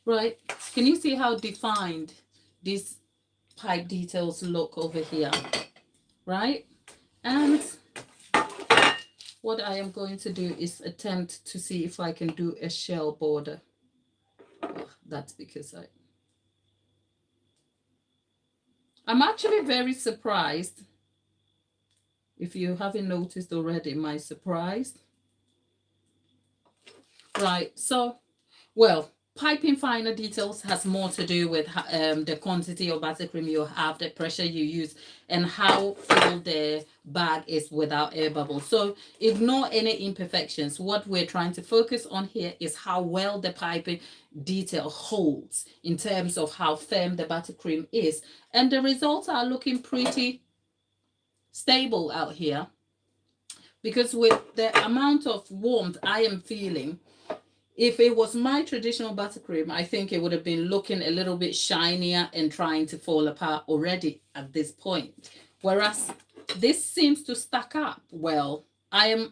Right, can you see how defined these pipe details look over here? Right, and what I am going to do is attempt to see if I can do a shell border. Oh, that's because I'm actually very surprised. If you haven't noticed already, my surprise. Right, so, well, piping finer details has more to do with the quantity of buttercream you have, the pressure you use, and how full the bag is without air bubbles. So ignore any imperfections. What we're trying to focus on here is how well the piping detail holds in terms of how firm the buttercream is. And the results are looking pretty stable out here, because with the amount of warmth I am feeling, if it was my traditional buttercream, I think it would have been looking a little bit shinier and trying to fall apart already at this point. Whereas this seems to stack up well. You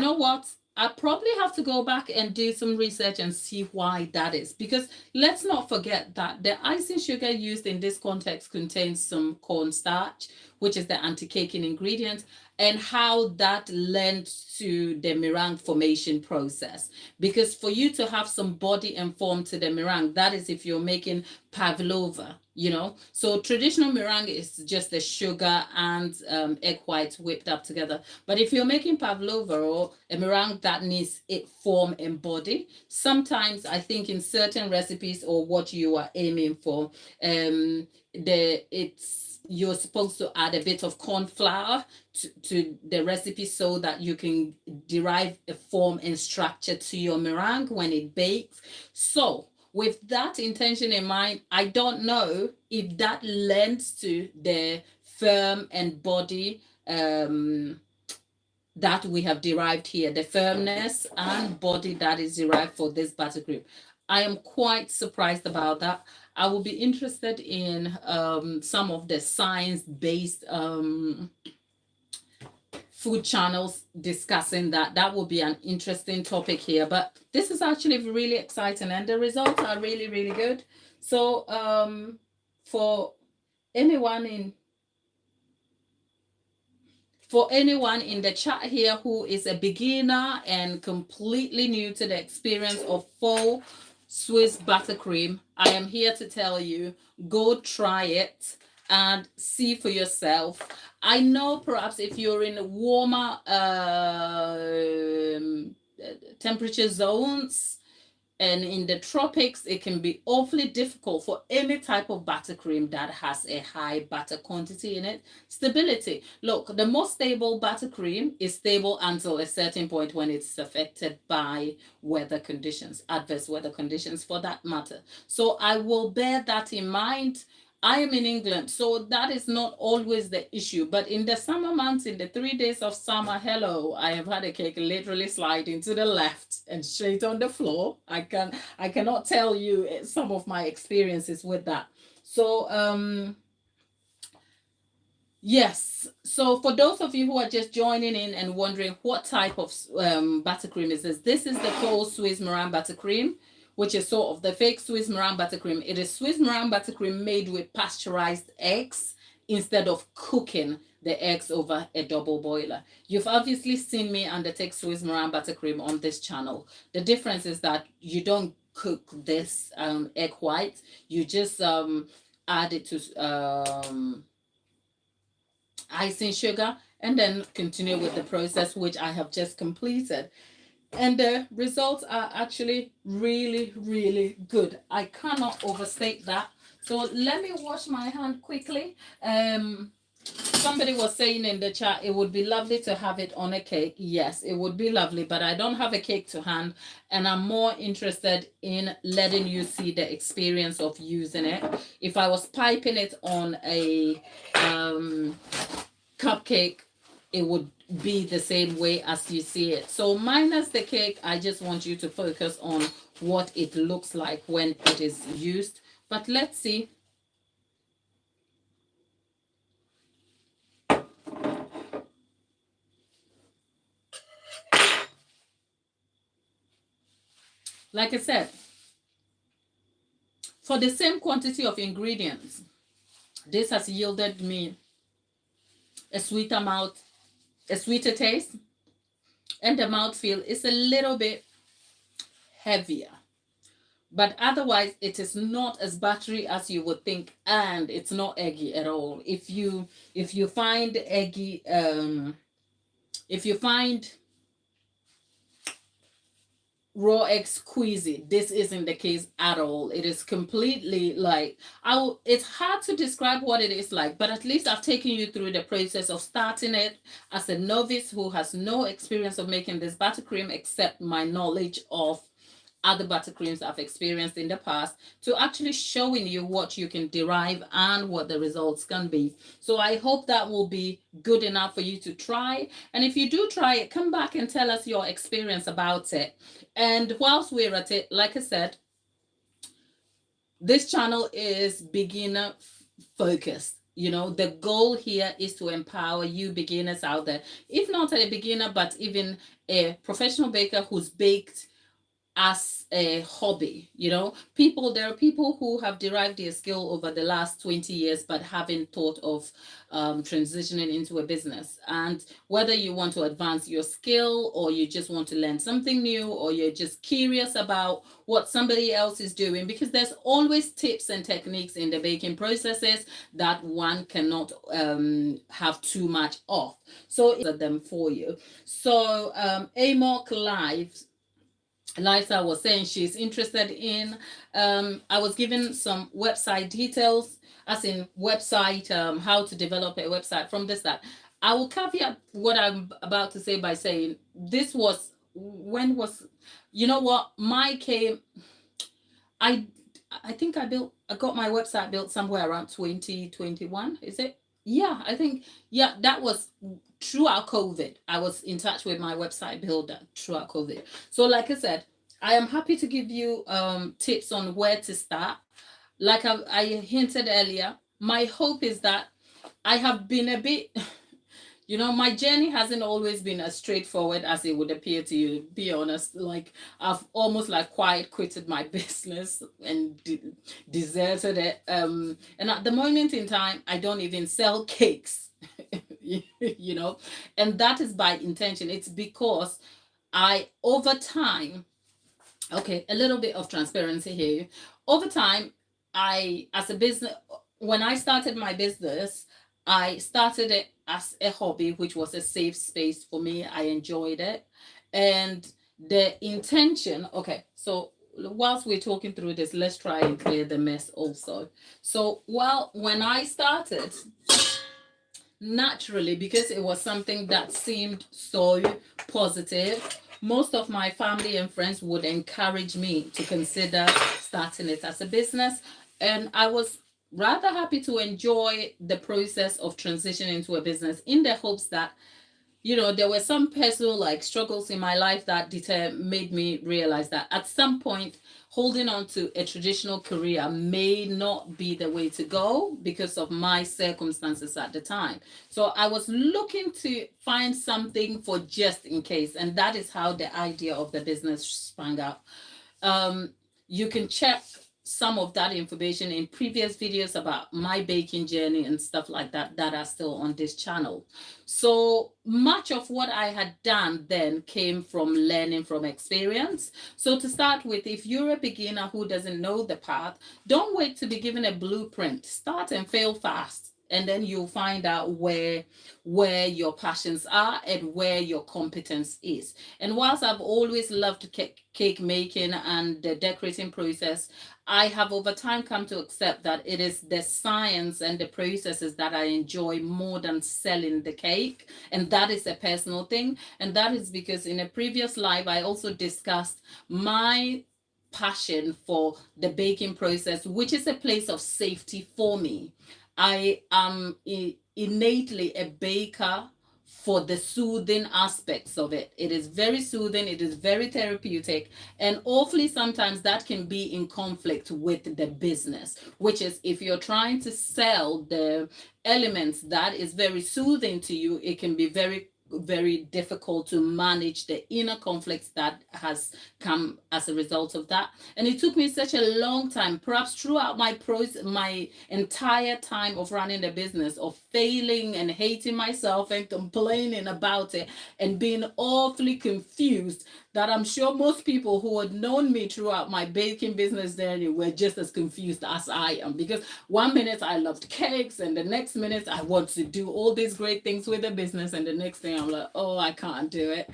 know what? I probably have to go back and do some research and see why that is. Because let's not forget that the icing sugar used in this context contains some cornstarch, which is the anti-caking ingredient, and how that lends to the meringue formation process. Because for you to have some body and form to the meringue, that is if you're making pavlova, you know. So traditional meringue is just the sugar and egg whites whipped up together. But if you're making pavlova or a meringue that needs it form and body, sometimes I think in certain recipes or what you are aiming for, you're supposed to add a bit of corn flour to the recipe so that you can derive a form and structure to your meringue when it bakes. So with that intention in mind, I don't know if that lends to the firm and body that we have derived here, the firmness and body that is derived for this buttercream. I am quite surprised about that. I will be interested in some of the science-based food channels discussing that. That will be an interesting topic here. But this is actually really exciting, and the results are really, really good. So for anyone in the chat here who is a beginner and completely new to the experience of Faux Swiss buttercream, I am here to tell you, go try it and see for yourself. I know perhaps if you're in warmer temperature zones, And in the tropics, it can be awfully difficult for any type of buttercream that has a high butter quantity in it. Stability. Look, the most stable buttercream is stable until a certain point when it's affected by weather conditions, adverse weather conditions for that matter. So I will bear that in mind. I am in England, so that is not always the issue. But in the summer months, in the 3 days of summer, hello, I have had a cake literally sliding to the left and straight on the floor. I cannot tell you some of my experiences with that. So yes. So for those of you who are just joining in and wondering what type of buttercream is this is the Faux Swiss Meringue buttercream, which is sort of the fake Swiss meringue buttercream. It is Swiss meringue buttercream made with pasteurized eggs instead of cooking the eggs over a double boiler. You've obviously seen me undertake Swiss meringue buttercream on this channel. The difference is that you don't cook this egg white. You just add it to icing sugar and then continue with the process, which I have just completed. And the results are actually really, really good. I cannot overstate that. So let me wash my hand quickly. Somebody was saying in the chat, it would be lovely to have it on a cake. Yes, it would be lovely, but I don't have a cake to hand, and I'm more interested in letting you see the experience of using it. If I was piping it on a cupcake, it would be the same way as you see it. So minus the cake, I just want you to focus on what it looks like when it is used. But let's see. Like I said, for the same quantity of ingredients, this has yielded me a sweeter mouth, a sweeter taste, and the mouthfeel is a little bit heavier. But otherwise, it is not as buttery as you would think, and it's not eggy at all. If you find eggy, if you find raw egg squeezy, this isn't the case at all. It is completely like it's hard to describe what it is like, but at least I've taken you through the process of starting it as a novice who has no experience of making this buttercream except my knowledge of other buttercreams I've experienced in the past, to actually showing you what you can derive and what the results can be. So I hope that will be good enough for you to try. And if you do try it, come back and tell us your experience about it. And whilst we're at it, like I said, this channel is beginner focused. You know, the goal here is to empower you beginners out there, if not a beginner, but even a professional baker who's baked as a hobby. You know, there are people who have derived their skill over the last 20 years but haven't thought of transitioning into a business. And whether you want to advance your skill, or you just want to learn something new, or you're just curious about what somebody else is doing, because there's always tips and techniques in the baking processes that one cannot have too much of, so them for you. So Amok Liza was saying she's interested in, I was given some website details, as in website, how to develop a website from this, that. I will caveat what I'm about to say by saying this was, when was, you know what, I think I got my website built somewhere around 2021, is it? Yeah, I think, yeah, that was throughout COVID. I was in touch with my website builder throughout COVID. So like I said, I am happy to give you tips on where to start. Like I hinted earlier, my hope is that I have been a bit, you know, my journey hasn't always been as straightforward as it would appear to you, be honest. Like, I've almost like quiet quitted my business and deserted it. And at the moment in time, I don't even sell cakes, you know, and that is by intention. It's because over time, okay, a little bit of transparency here. Over time, as a business, when I started my business, I started it as a hobby, which was a safe space for me. I enjoyed it. And the intention, okay, so whilst we're talking through this, let's try and clear the mess also. So, well, when I started, naturally, because it was something that seemed so positive, most of my family and friends would encourage me to consider starting it as a business. And I was rather happy to enjoy the process of transitioning into a business in the hopes that, there were some personal like struggles in my life that made me realize that at some point holding on to a traditional career may not be the way to go because of my circumstances at the time. So I was looking to find something for just in case, and that is how the idea of the business sprang up. You can check some of that information in previous videos about my baking journey and stuff like that that are still on this channel. So much of what I had done then came from learning from experience. So to start with, if you're a beginner who doesn't know the path, don't wait to be given a blueprint. Start and fail fast, and then you'll find out where your passions are and where your competence is. And whilst I've always loved cake making and the decorating process, I have over time come to accept that it is the science and the processes that I enjoy more than selling the cake. And that is a personal thing. And that is because in a previous live, I also discussed my passion for the baking process, which is a place of safety for me. I am innately a baker for the soothing aspects of it. It is very soothing, it is very therapeutic, and awfully sometimes that can be in conflict with the business, which is if you're trying to sell the elements that is very soothing to you, it can be very difficult to manage the inner conflicts that has come as a result of that. And it took me such a long time, perhaps throughout my entire time of running the business, of failing and hating myself and complaining about it and being awfully confused, that I'm sure most people who had known me throughout my baking business journey were just as confused as I am. Because one minute I loved cakes, and the next minute I want to do all these great things with the business, and the next thing I'm like, oh, I can't do it.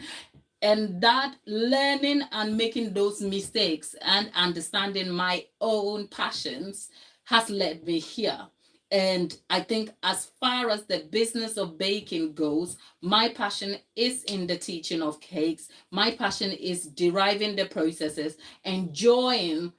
And that learning and making those mistakes and understanding my own passions has led me here. And I think as far as the business of baking goes, my passion is in the teaching of cakes. My passion is deriving the processes, enjoying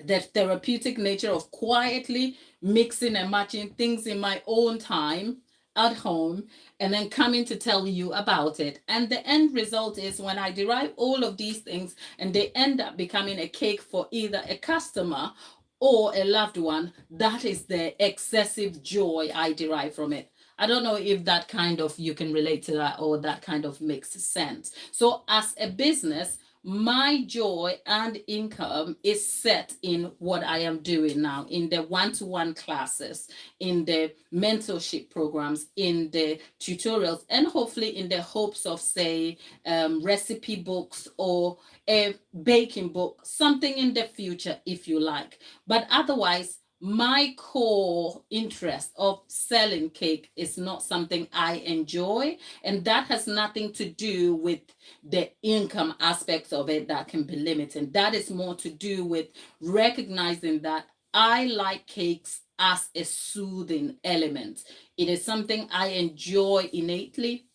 the therapeutic nature of quietly mixing and matching things in my own time at home, and then coming to tell you about it. And the end result is when I derive all of these things and they end up becoming a cake for either a customer or a loved one, that is the excessive joy I derive from it. I don't know if that kind of, you can relate to that, or that kind of makes sense. So as a business, my joy and income is set in what I am doing now, in the one-to-one classes, in the mentorship programs, in the tutorials, and hopefully in the hopes of, say, recipe books or a baking book, something in the future, if you like. But otherwise, my core interest of selling cake is not something I enjoy, and that has nothing to do with the income aspects of it that can be limited. That is more to do with recognizing that I like cakes as a soothing element. It is something I enjoy innately,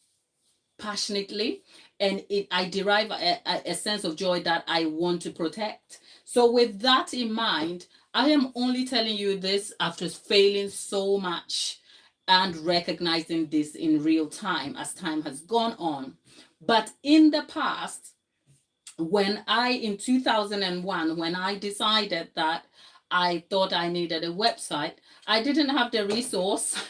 passionately, and I derive a sense of joy that I want to protect. So with that in mind, I am only telling you this after failing so much and recognizing this in real time as time has gone on. But in the past, in 2001, when I decided that I thought I needed a website, I didn't have the resource.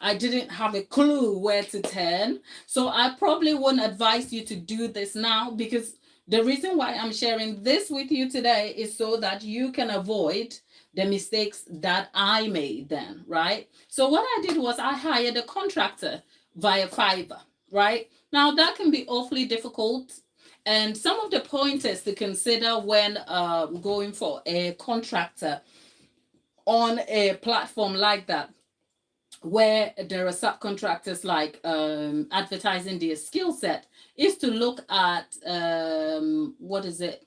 I didn't have a clue where to turn. So I probably wouldn't advise you to do this now, because the reason why I'm sharing this with you today is so that you can avoid the mistakes that I made then, right? So what I did was I hired a contractor via Fiverr, right? Now that can be awfully difficult. And some of the pointers to consider when going for a contractor on a platform like that, where there are subcontractors like advertising their skill set, is to look at what is it?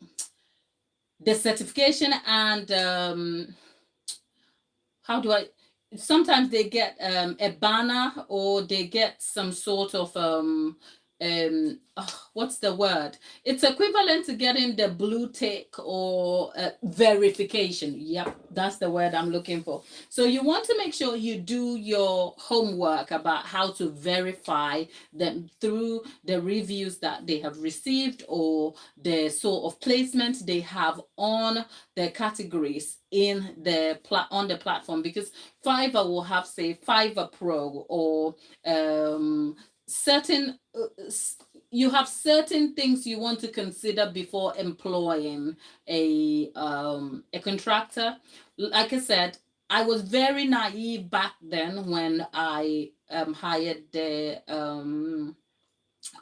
the certification and how do I sometimes they get a banner or they get some sort of what's the word? It's equivalent to getting the blue tick or verification. Yep, that's the word I'm looking for. So you want to make sure you do your homework about how to verify them through the reviews that they have received or the sort of placement they have on the categories in the on the platform, because Fiverr will have, say, Fiverr Pro or certain you have certain things you want to consider before employing a contractor. Like I said, I was very naive back then when I hired the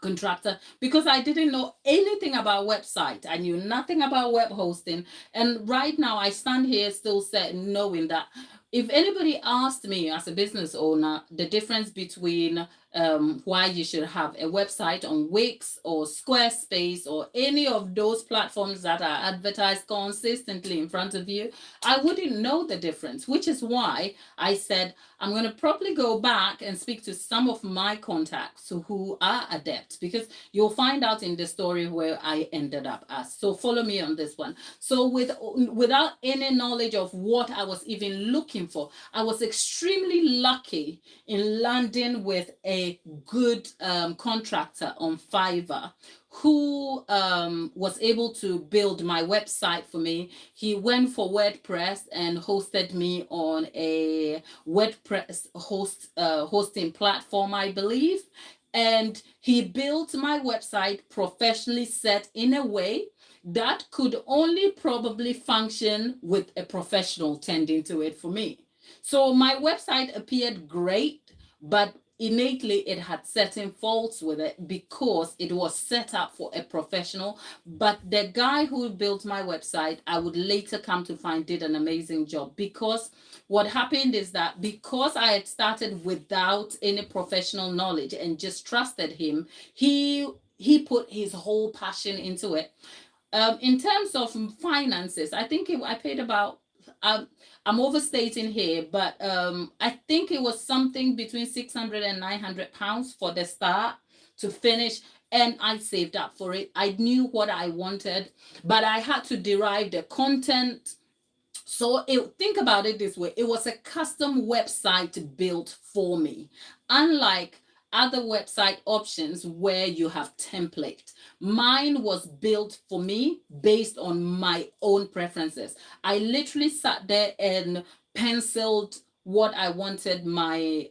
contractor, because I didn't know anything about website. I knew nothing about web hosting. And right now I stand here still saying, knowing that if anybody asked me as a business owner the difference between why you should have a website on Wix or Squarespace or any of those platforms that are advertised consistently in front of you, I wouldn't know the difference, which is why I said I'm going to probably go back and speak to some of my contacts who are adept, because you'll find out in the story where I ended up as. So follow me on this one. So without any knowledge of what I was even looking for, I was extremely lucky in landing with a good contractor on Fiverr who was able to build my website for me. He went for WordPress and hosted me on a WordPress hosting platform, I believe. And he built my website professionally set in a way that could only probably function with a professional tending to it for me. So my website appeared great, but innately it had certain faults with it because it was set up for a professional. But the guy who built my website, I would later come to find, did an amazing job, because what happened is that because I had started without any professional knowledge and just trusted him, he put his whole passion into it. In terms of finances, I think I paid about I'm overstating here, but I think it was something between 600 and 900 pounds for the start to finish. And I saved up for it. I knew what I wanted, but I had to derive the content. So think about it this way. It was a custom website built for me. Unlike other website options where you have template. Mine was built for me based on my own preferences. I literally sat there and penciled what I wanted my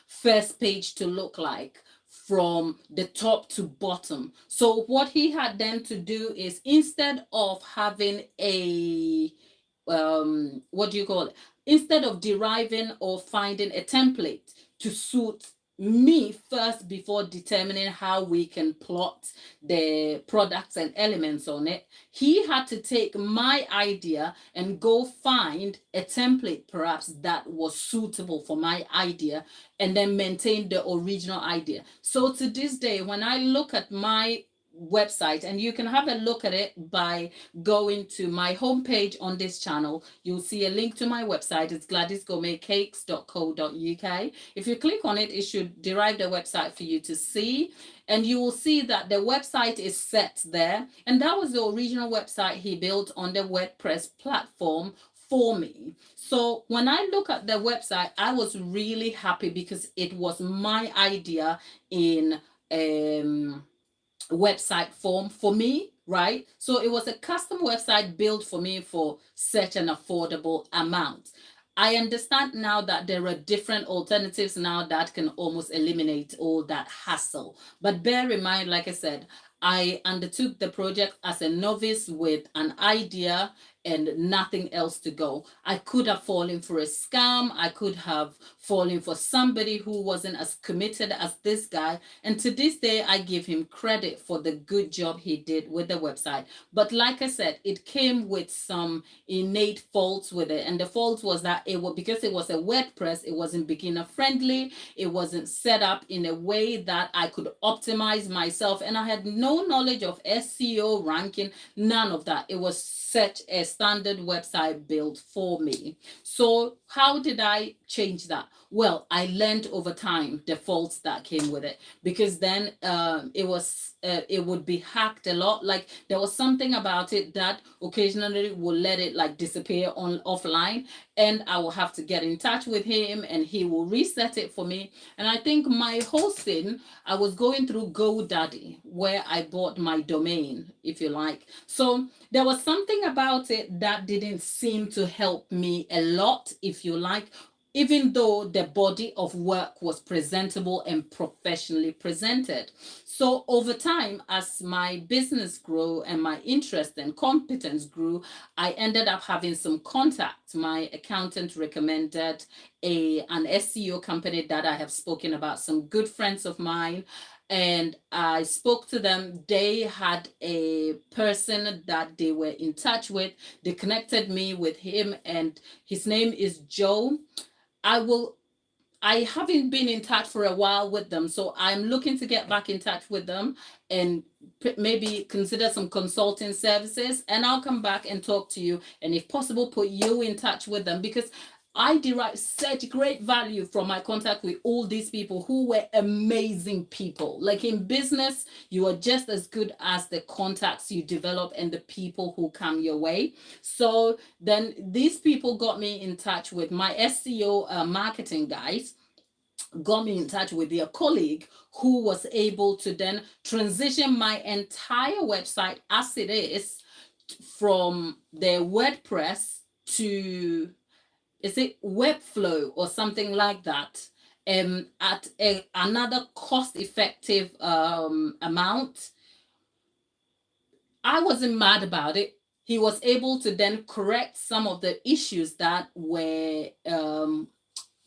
first page to look like from the top to bottom. So what he had then to do is, instead of having a what do you call it? Instead of deriving or finding a template to suit me first before determining how we can plot the products and elements on it, he had to take my idea and go find a template perhaps that was suitable for my idea and then maintain the original idea. So to this day, when I look at my website, and you can have a look at it by going to my homepage on this channel, you'll see a link to my website. It's gladysgourmetcakes.co.uk. If you click on it, it should derive the website for you to see, and you will see that the website is set there, and that was the original website he built on the WordPress platform for me. So when I look at the website, I was really happy because it was my idea in website form for me, right? So it was a custom website built for me for such an affordable amount. I understand now that there are different alternatives now that can almost eliminate all that hassle. But bear in mind, like I said, I undertook the project as a novice with an idea, and nothing else to go. I could have fallen for a scam. I could have fallen for somebody who wasn't as committed as this guy. And to this day, I give him credit for the good job he did with the website. But like I said, it came with some innate faults with it. And the fault was that it was, because it was a WordPress, it wasn't beginner friendly. It wasn't set up in a way that I could optimize myself. And I had no knowledge of SEO, ranking, none of that. It was such a standard website built for me. So how did I change that? Well, I learned over time the faults that came with it, because then it would be hacked a lot. Like there was something about it that occasionally would let it like disappear on offline, and I will have to get in touch with him and he will reset it for me. And I think my hosting, I was going through GoDaddy where I bought my domain, if you like. So there was something about it that didn't seem to help me a lot, if you like, even though the body of work was presentable and professionally presented. So over time, as my business grew and my interest and competence grew, I ended up having some contacts. My accountant recommended an SEO company that I have spoken about, some good friends of mine. And I spoke to them. They had a person that they were in touch with. They connected me with him, and his name is Joe. I haven't been in touch for a while with them, so I'm looking to get back in touch with them and maybe consider some consulting services, and I'll come back and talk to you, and if possible put you in touch with them, because I derive such great value from my contact with all these people who were amazing people. Like in business, you are just as good as the contacts you develop and the people who come your way. So then these people got me in touch with my SEO marketing guys, got me in touch with their colleague who was able to then transition my entire website as it is from their WordPress to, is it Webflow or something like that, at another cost-effective amount. I wasn't mad about it. He was able to then correct some of the issues that were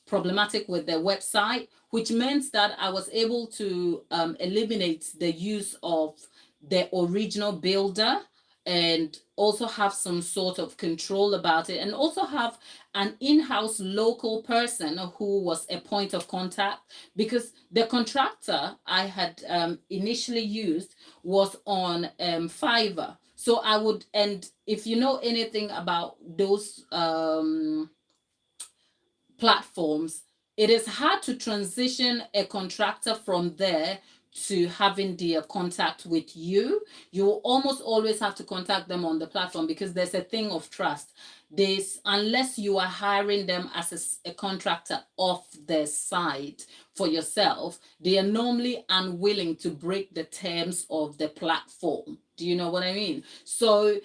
problematic with the website, which meant that I was able to eliminate the use of the original builder and also have some sort of control about it, and also have an in-house local person who was a point of contact, because the contractor I had initially used was on Fiverr. So I would, and if you know anything about those platforms, it is hard to transition a contractor from there to having their contact with you. You will almost always have to contact them on the platform, because there's a thing of trust. Unless you are hiring them as a contractor off their site for yourself, they are normally unwilling to break the terms of the platform. Do you know what I mean? So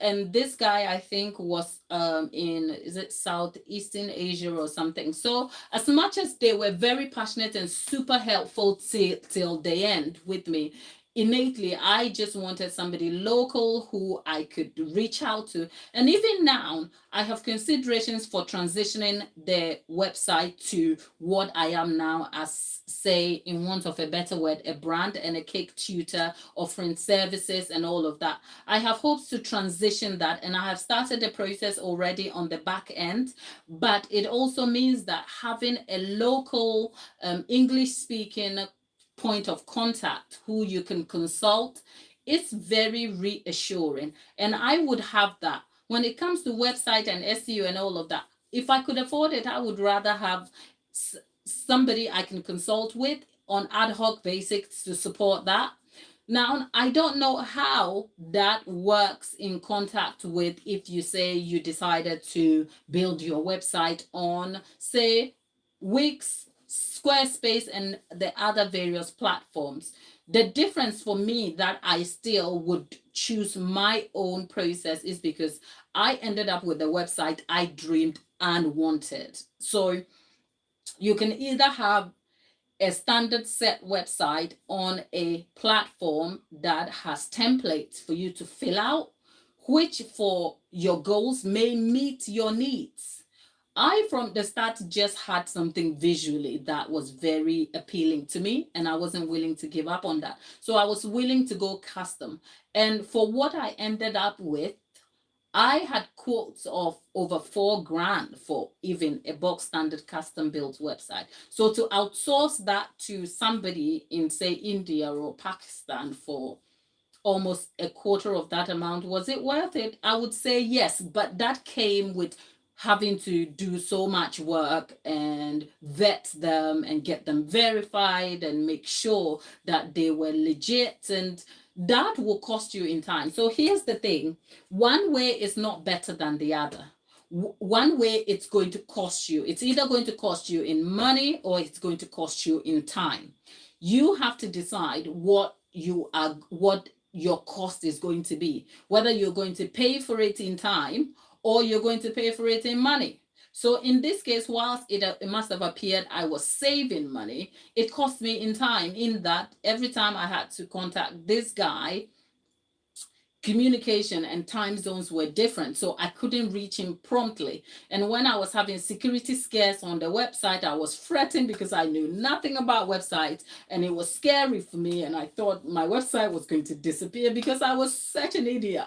and this guy, I think, was is it Southeastern Asia or something. So as much as they were very passionate and super helpful till the end with me, innately I just wanted somebody local who I could reach out to. And even now I have considerations for transitioning the website to what I am now, as, say, in want of a better word, a brand and a cake tutor offering services and all of that. I have hopes to transition that, and I have started the process already on the back end. But it also means that having a local English speaking point of contact who you can consult is very reassuring. And I would have that. When it comes to website and SEO and all of that, if I could afford it, I would rather have somebody I can consult with on ad hoc basis to support that. Now, I don't know how that works in contact with, if you say you decided to build your website on, say, Wix, Squarespace, and the other various platforms. The difference for me that I still would choose my own process is because I ended up with the website I dreamed and wanted. So you can either have a standard set website on a platform that has templates for you to fill out, which for your goals may meet your needs. I, from the start, just had something visually that was very appealing to me, and I wasn't willing to give up on that. So I was willing to go custom. And for what I ended up with, I had quotes of over 4 grand for even a box standard custom built website. So to outsource that to somebody in, say, India or Pakistan for almost a quarter of that amount, was it worth it? I would say yes, but that came with having to do so much work and vet them and get them verified and make sure that they were legit, and that will cost you in time. So here's the thing, one way is not better than the other. One way it's going to cost you, it's either going to cost you in money or it's going to cost you in time. You have to decide what your cost is going to be, whether you're going to pay for it in time or you're going to pay for it in money. So in this case, whilst it must have appeared I was saving money, it cost me in time, in that every time I had to contact this guy, communication and time zones were different, so I couldn't reach him promptly. And when I was having security scares on the website, I was fretting because I knew nothing about websites, and it was scary for me, and I thought my website was going to disappear because I was such an idiot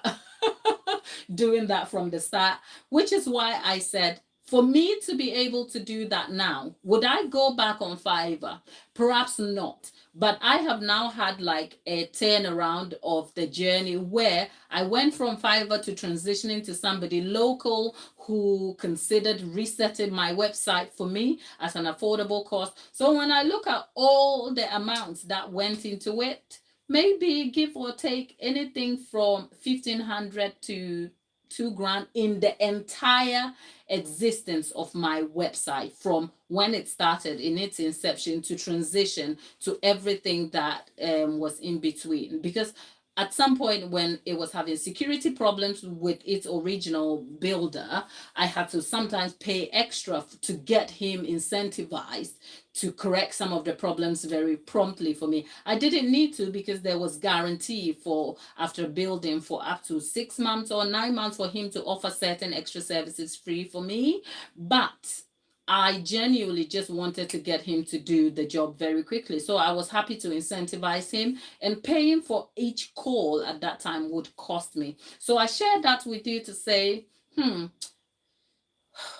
doing that from the start. Which is why I said, for me to be able to do that now, would I go back on Fiverr? Perhaps not. But I have now had like a turnaround of the journey where I went from Fiverr to transitioning to somebody local who considered resetting my website for me at an affordable cost. So when I look at all the amounts that went into it, maybe give or take anything from 1,500 to 2 grand in the entire existence of my website, from when it started in its inception to transition to everything that was in between. Because at some point when it was having security problems with its original builder, I had to sometimes pay extra to get him incentivized to correct some of the problems very promptly for me. I didn't need to, because there was guarantee for after building for up to 6 months or 9 months for him to offer certain extra services free for me. But I genuinely just wanted to get him to do the job very quickly. So I was happy to incentivize him, and paying for each call at that time would cost me. So I shared that with you to say,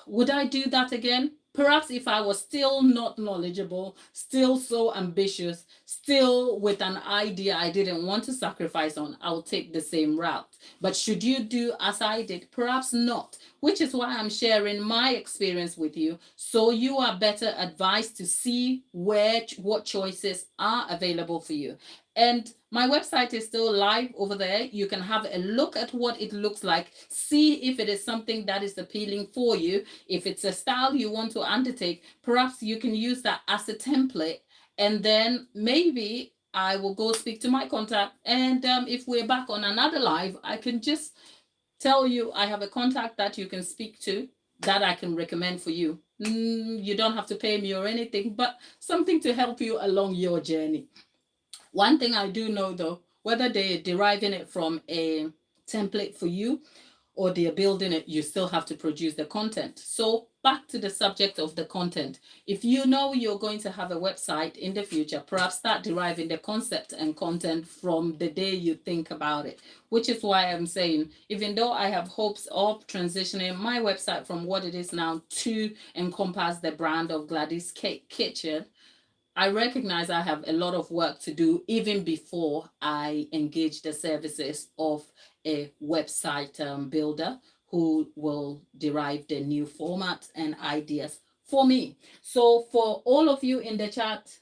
would I do that again? Perhaps if I was still not knowledgeable, still so ambitious, still with an idea I didn't want to sacrifice on, I'll take the same route. But should you do as I did? Perhaps not, which is why I'm sharing my experience with you, so you are better advised to see what choices are available for you. And my website is still live over there. You can have a look at what it looks like, see if it is something that is appealing for you. If it's a style you want to undertake, perhaps you can use that as a template, and then maybe I will go speak to my contact, and if we're back on another live, I can just tell you I have a contact that you can speak to that I can recommend for you. You don't have to pay me or anything, but something to help you along your journey. One thing I do know though, whether they're deriving it from a template for you or they're building it, you still have to produce the content. So back to the subject of the content. If you know you're going to have a website in the future, perhaps start deriving the concept and content from the day you think about it, which is why I'm saying, even though I have hopes of transitioning my website from what it is now to encompass the brand of Gladys Cake Kitchen, I recognize I have a lot of work to do even before I engage the services of a website builder who will derive the new format and ideas for me. So for all of you in the chat,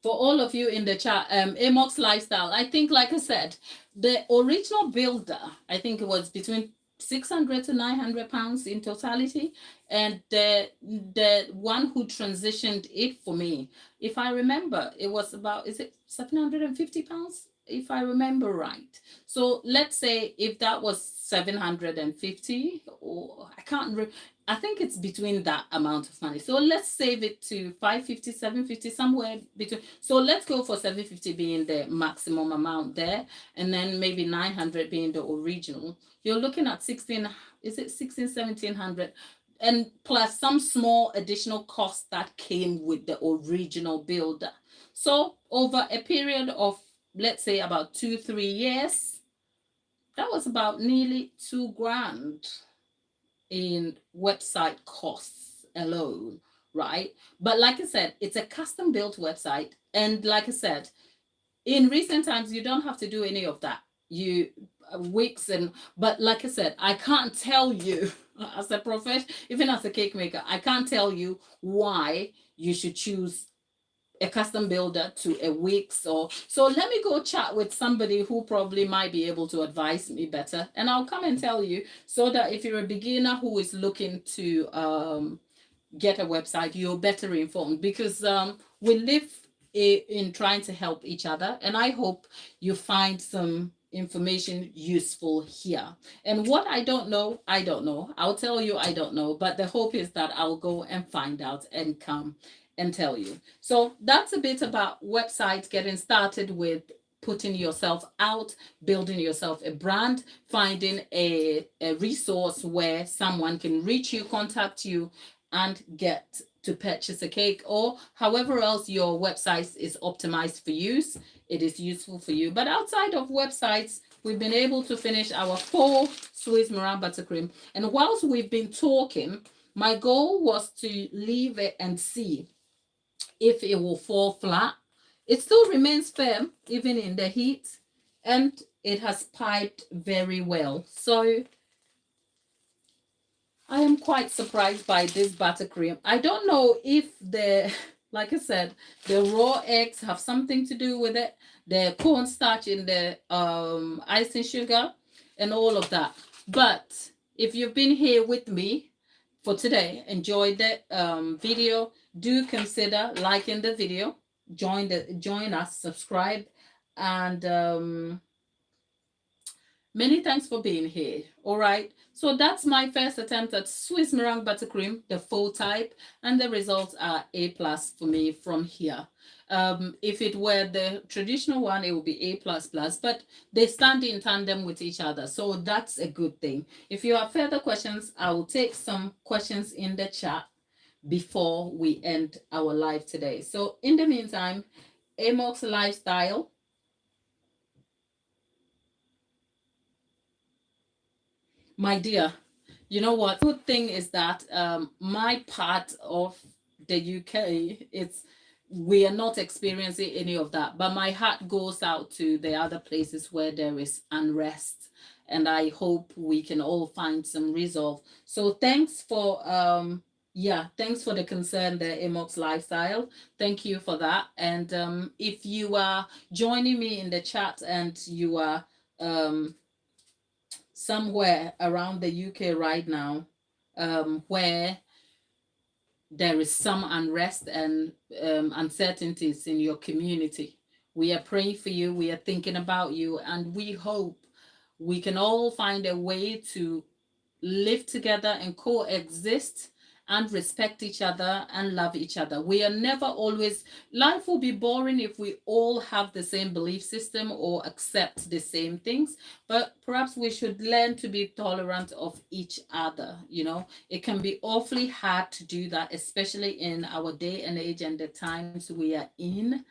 Amox Lifestyle, I think, like I said, the original builder, I think it was between 600 to 900 pounds in totality, and the one who transitioned it for me, if I remember, it was about, is it 750 pounds, if I remember right? So let's say if that was 750, or I can't I think it's between that amount of money. So let's save it to 550, 750, somewhere between. So let's go for 750 being the maximum amount there, and then maybe 900 being the original. You're looking at 16, is it 16, 1700? And plus some small additional cost that came with the original build. So over a period of, let's say, about 2-3 years, that was about nearly 2 grand in website costs alone, right? But like I said, it's a custom built website. And like I said, in recent times, you don't have to do any of that. You Wix but like I said, I can't tell you as a professional, even as a cake maker, I can't tell you why you should choose a custom builder to a Wix. Or so let me go chat with somebody who probably might be able to advise me better, and I'll come and tell you, so that if you're a beginner who is looking to get a website, you're better informed, because we live in trying to help each other, and I hope you find some information useful here. And what I don't know, I don't know. I'll tell you I don't know, but the hope is that I'll go and find out and come and tell you. So that's a bit about websites, getting started with putting yourself out, building yourself a brand, finding a resource where someone can reach you, contact you, and get to purchase a cake, or however else your website is optimized for use, it is useful for you. But outside of websites, we've been able to finish our Faux Swiss Meringue buttercream. And whilst we've been talking, my goal was to leave it and see if it will fall flat. It still remains firm even in the heat, and it has piped very well. So I am quite surprised by this buttercream. I don't know if like I said, the raw eggs have something to do with it, the cornstarch in the icing sugar and all of that. But if you've been here with me for today, enjoyed the video, do consider liking the video, join us, subscribe, and many thanks for being here. All right. So that's my first attempt at Swiss meringue buttercream, the faux type, and the results are A+ for me from here. If it were the traditional one, it would be A++, but they stand in tandem with each other. So that's a good thing. If you have further questions, I will take some questions in the chat before we end our live today. So in the meantime, Amox Lifestyle. My dear, you know what? Good thing is that my part of the UK, we are not experiencing any of that. But my heart goes out to the other places where there is unrest, and I hope we can all find some resolve. So thanks for thanks for the concern there, Amox Lifestyle. Thank you for that. And if you are joining me in the chat and you are somewhere around the UK right now, where there is some unrest and uncertainties in your community, we are praying for you, we are thinking about you, and we hope we can all find a way to live together and coexist and respect each other and love each other. We are never always, life will be boring if we all have the same belief system or accept the same things, but perhaps we should learn to be tolerant of each other. You know, it can be awfully hard to do that, especially in our day and age and the times we are in,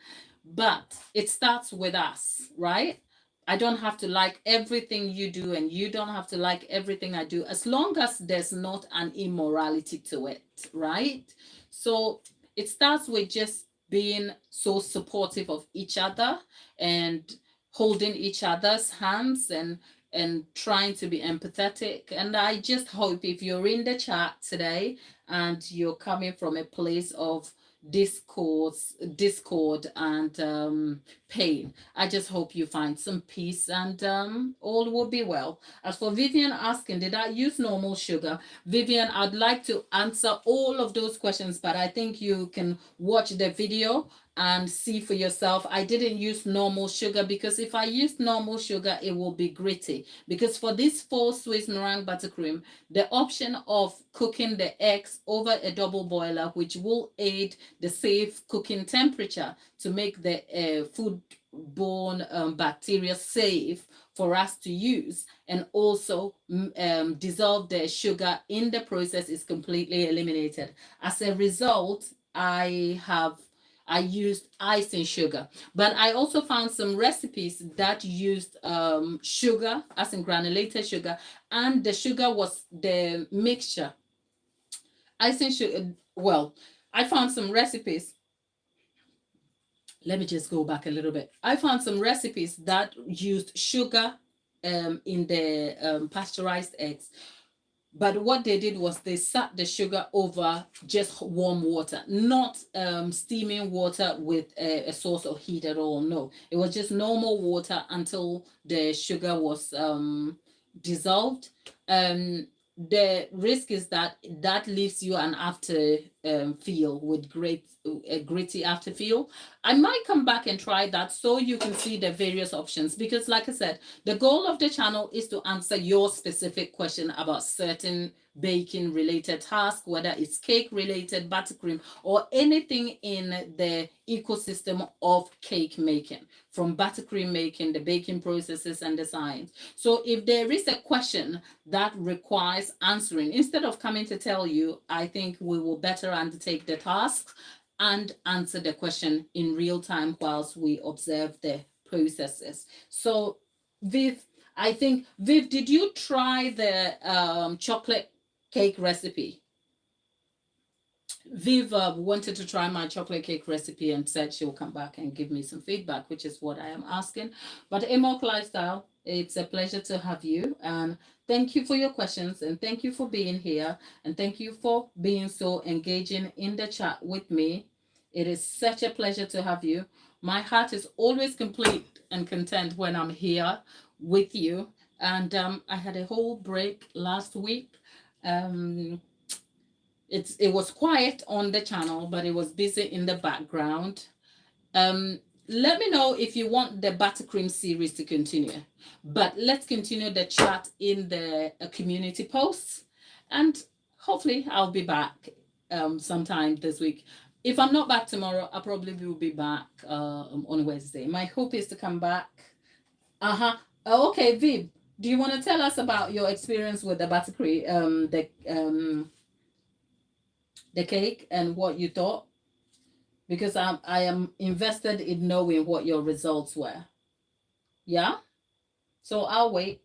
but it starts with us, right? I don't have to like everything you do, and you don't have to like everything I do, as long as there's not an immorality to it, right? So it starts with just being so supportive of each other and holding each other's hands and trying to be empathetic. And I just hope if you're in the chat today and you're coming from a place of discord and pain, I just hope you find some peace, and all will be well. As for Vivian asking, did I use normal sugar? Vivian, I'd like to answer all of those questions, but I think you can watch the video and see for yourself. I didn't use normal sugar because if I use normal sugar, it will be gritty. Because for this Faux Swiss Meringue buttercream, the option of cooking the eggs over a double boiler, which will aid the safe cooking temperature to make the foodborne bacteria safe for us to use, and also dissolve the sugar in the process, is completely eliminated. As a result, I used icing sugar, but I also found some recipes that used sugar, as in granulated sugar, and the sugar was the mixture. Icing sugar, well, I found some recipes. Let me just go back a little bit. I found some recipes that used sugar in the pasteurized eggs. But what they did was they sat the sugar over just warm water, not steaming water with a source of heat at all. No, it was just normal water until the sugar was dissolved. The risk is that that leaves you an after feel with a gritty after feel. I might come back and try that so you can see the various options, because like I said, the goal of the channel is to answer your specific question about certain baking related tasks, whether it's cake related, buttercream, or anything in the ecosystem of cake making, from buttercream making, the baking processes and the science. So if there is a question that requires answering, instead of coming to tell you, I think we will better undertake the task and answer the question in real time whilst we observe the processes. So Viv, Viv, did you try the chocolate cake recipe? Viv wanted to try my chocolate cake recipe and said she'll come back and give me some feedback, which is what I am asking. But Amok Lifestyle, it's a pleasure to have you. And thank you for your questions, and thank you for being here, and thank you for being so engaging in the chat with me. It is such a pleasure to have you. My heart is always complete and content when I'm here with you. And I had a whole break last week. It was quiet on the channel, but it was busy in the background. Let me know if you want the buttercream series to continue, but let's continue the chat in the community posts, and hopefully I'll be back sometime this week. If I'm not back tomorrow, I probably will be back on Wednesday. My hope is to come back. Okay, Viv, do you want to tell us about your experience with the buttercream, the cake, and what you thought? Because I am invested in knowing what your results were. Yeah? So I'll wait.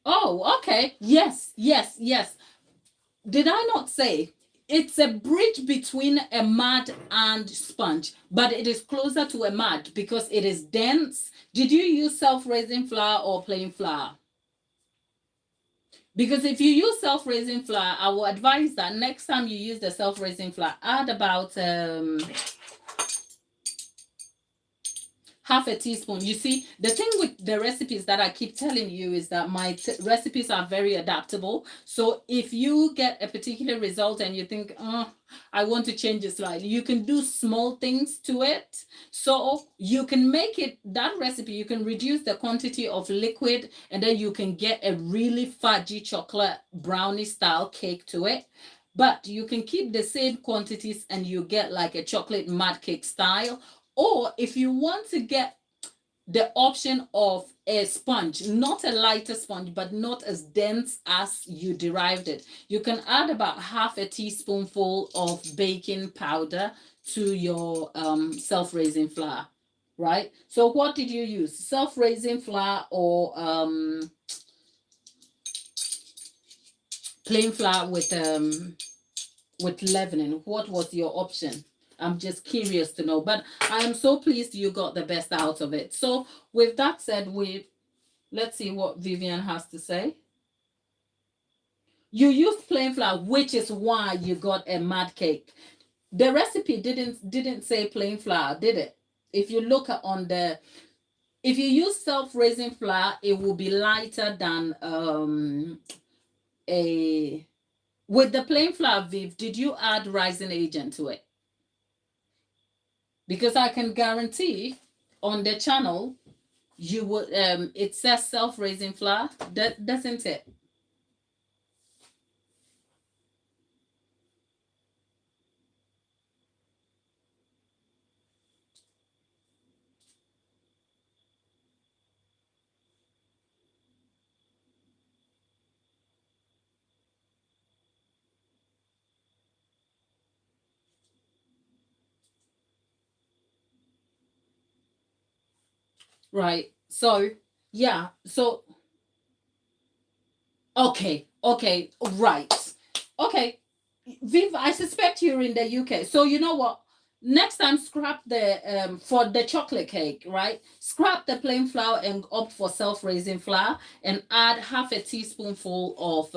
Oh, okay. Yes. Did I not say it's a bridge between a mud and sponge, but it is closer to a mud because it is dense? Did you use self-raising flour or plain flour? Because if you use self-raising flour, I will advise that next time you use the self-raising flour, add about half a teaspoon. You see, the thing with the recipes that I keep telling you is that my recipes are very adaptable. So if you get a particular result and you think, oh, I want to change it slightly, you can do small things to it. So you can make it, that recipe, you can reduce the quantity of liquid, and then you can get a really fudgy chocolate brownie style cake to it. But you can keep the same quantities and you get like a chocolate mud cake style. Or if you want to get the option of a sponge, not a lighter sponge, but not as dense as you derived it, you can add about half a teaspoonful of baking powder to your self-raising flour, right? So what did you use? Self-raising flour or plain flour with leavening? What was your option? I'm just curious to know, but I am so pleased you got the best out of it. So with that said, let's see what Vivian has to say. You used plain flour, which is why you got a mud cake. The recipe didn't say plain flour, did it? if you look at on the, if you use self-raising flour, it will be lighter than a, with the plain flour. Viv, did you add rising agent to it? Because I can guarantee on the channel, you would, it says self-raising flour, that doesn't it? Right. So yeah. So okay. Okay. Right. Okay. Viv, I suspect you're in the UK. So you know what? Next time, scrap the for the chocolate cake, right? Scrap the plain flour and opt for self-raising flour, and add half a teaspoonful of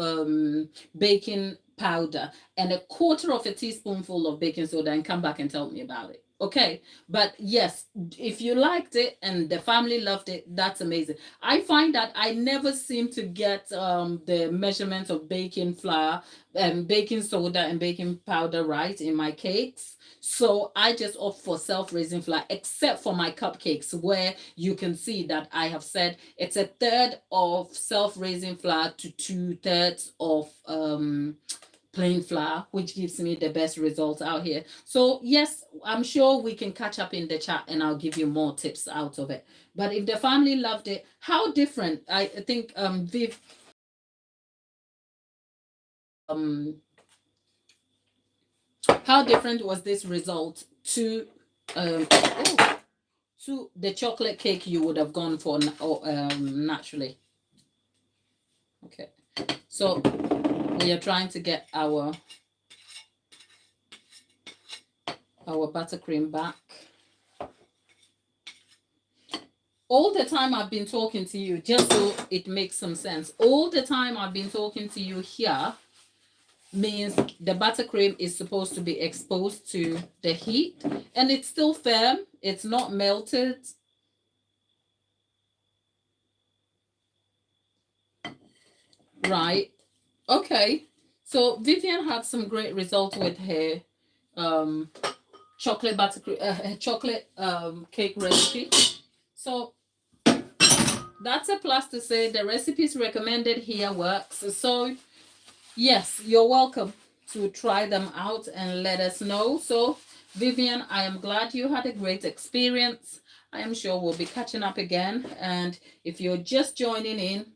baking powder and a quarter of a teaspoonful of baking soda, and come back and tell me about it. Okay. But yes, if you liked it and the family loved it, that's amazing. I find that I never seem to get the measurement of baking flour, baking soda and baking powder right in my cakes. So I just opt for self-raising flour, except for my cupcakes, where you can see that I have said it's a third of self-raising flour to 2/3 of plain flour, which gives me the best results out here. So yes, I'm sure we can catch up in the chat and I'll give you more tips out of it. But if the family loved it, how different, I think Viv, how different was this result to to the chocolate cake you would have gone for naturally? Okay, so we are trying to get our buttercream back. All the time I've been talking to you, just so it makes some sense, all the time I've been talking to you here means the buttercream is supposed to be exposed to the heat, and it's still firm. It's not melted. Right. Okay. So Vivian had some great results with her chocolate buttercream, chocolate cake recipe. So that's a plus to say the recipes recommended here works. So yes, you're welcome to try them out and let us know. So Vivian, I am glad you had a great experience. I am sure we'll be catching up again. And if you're just joining in,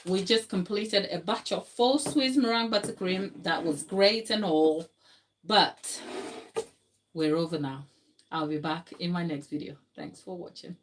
we just completed a batch of Faux Swiss Meringue buttercream. That was great and all, but we're over now. I'll be back in my next video. Thanks for watching.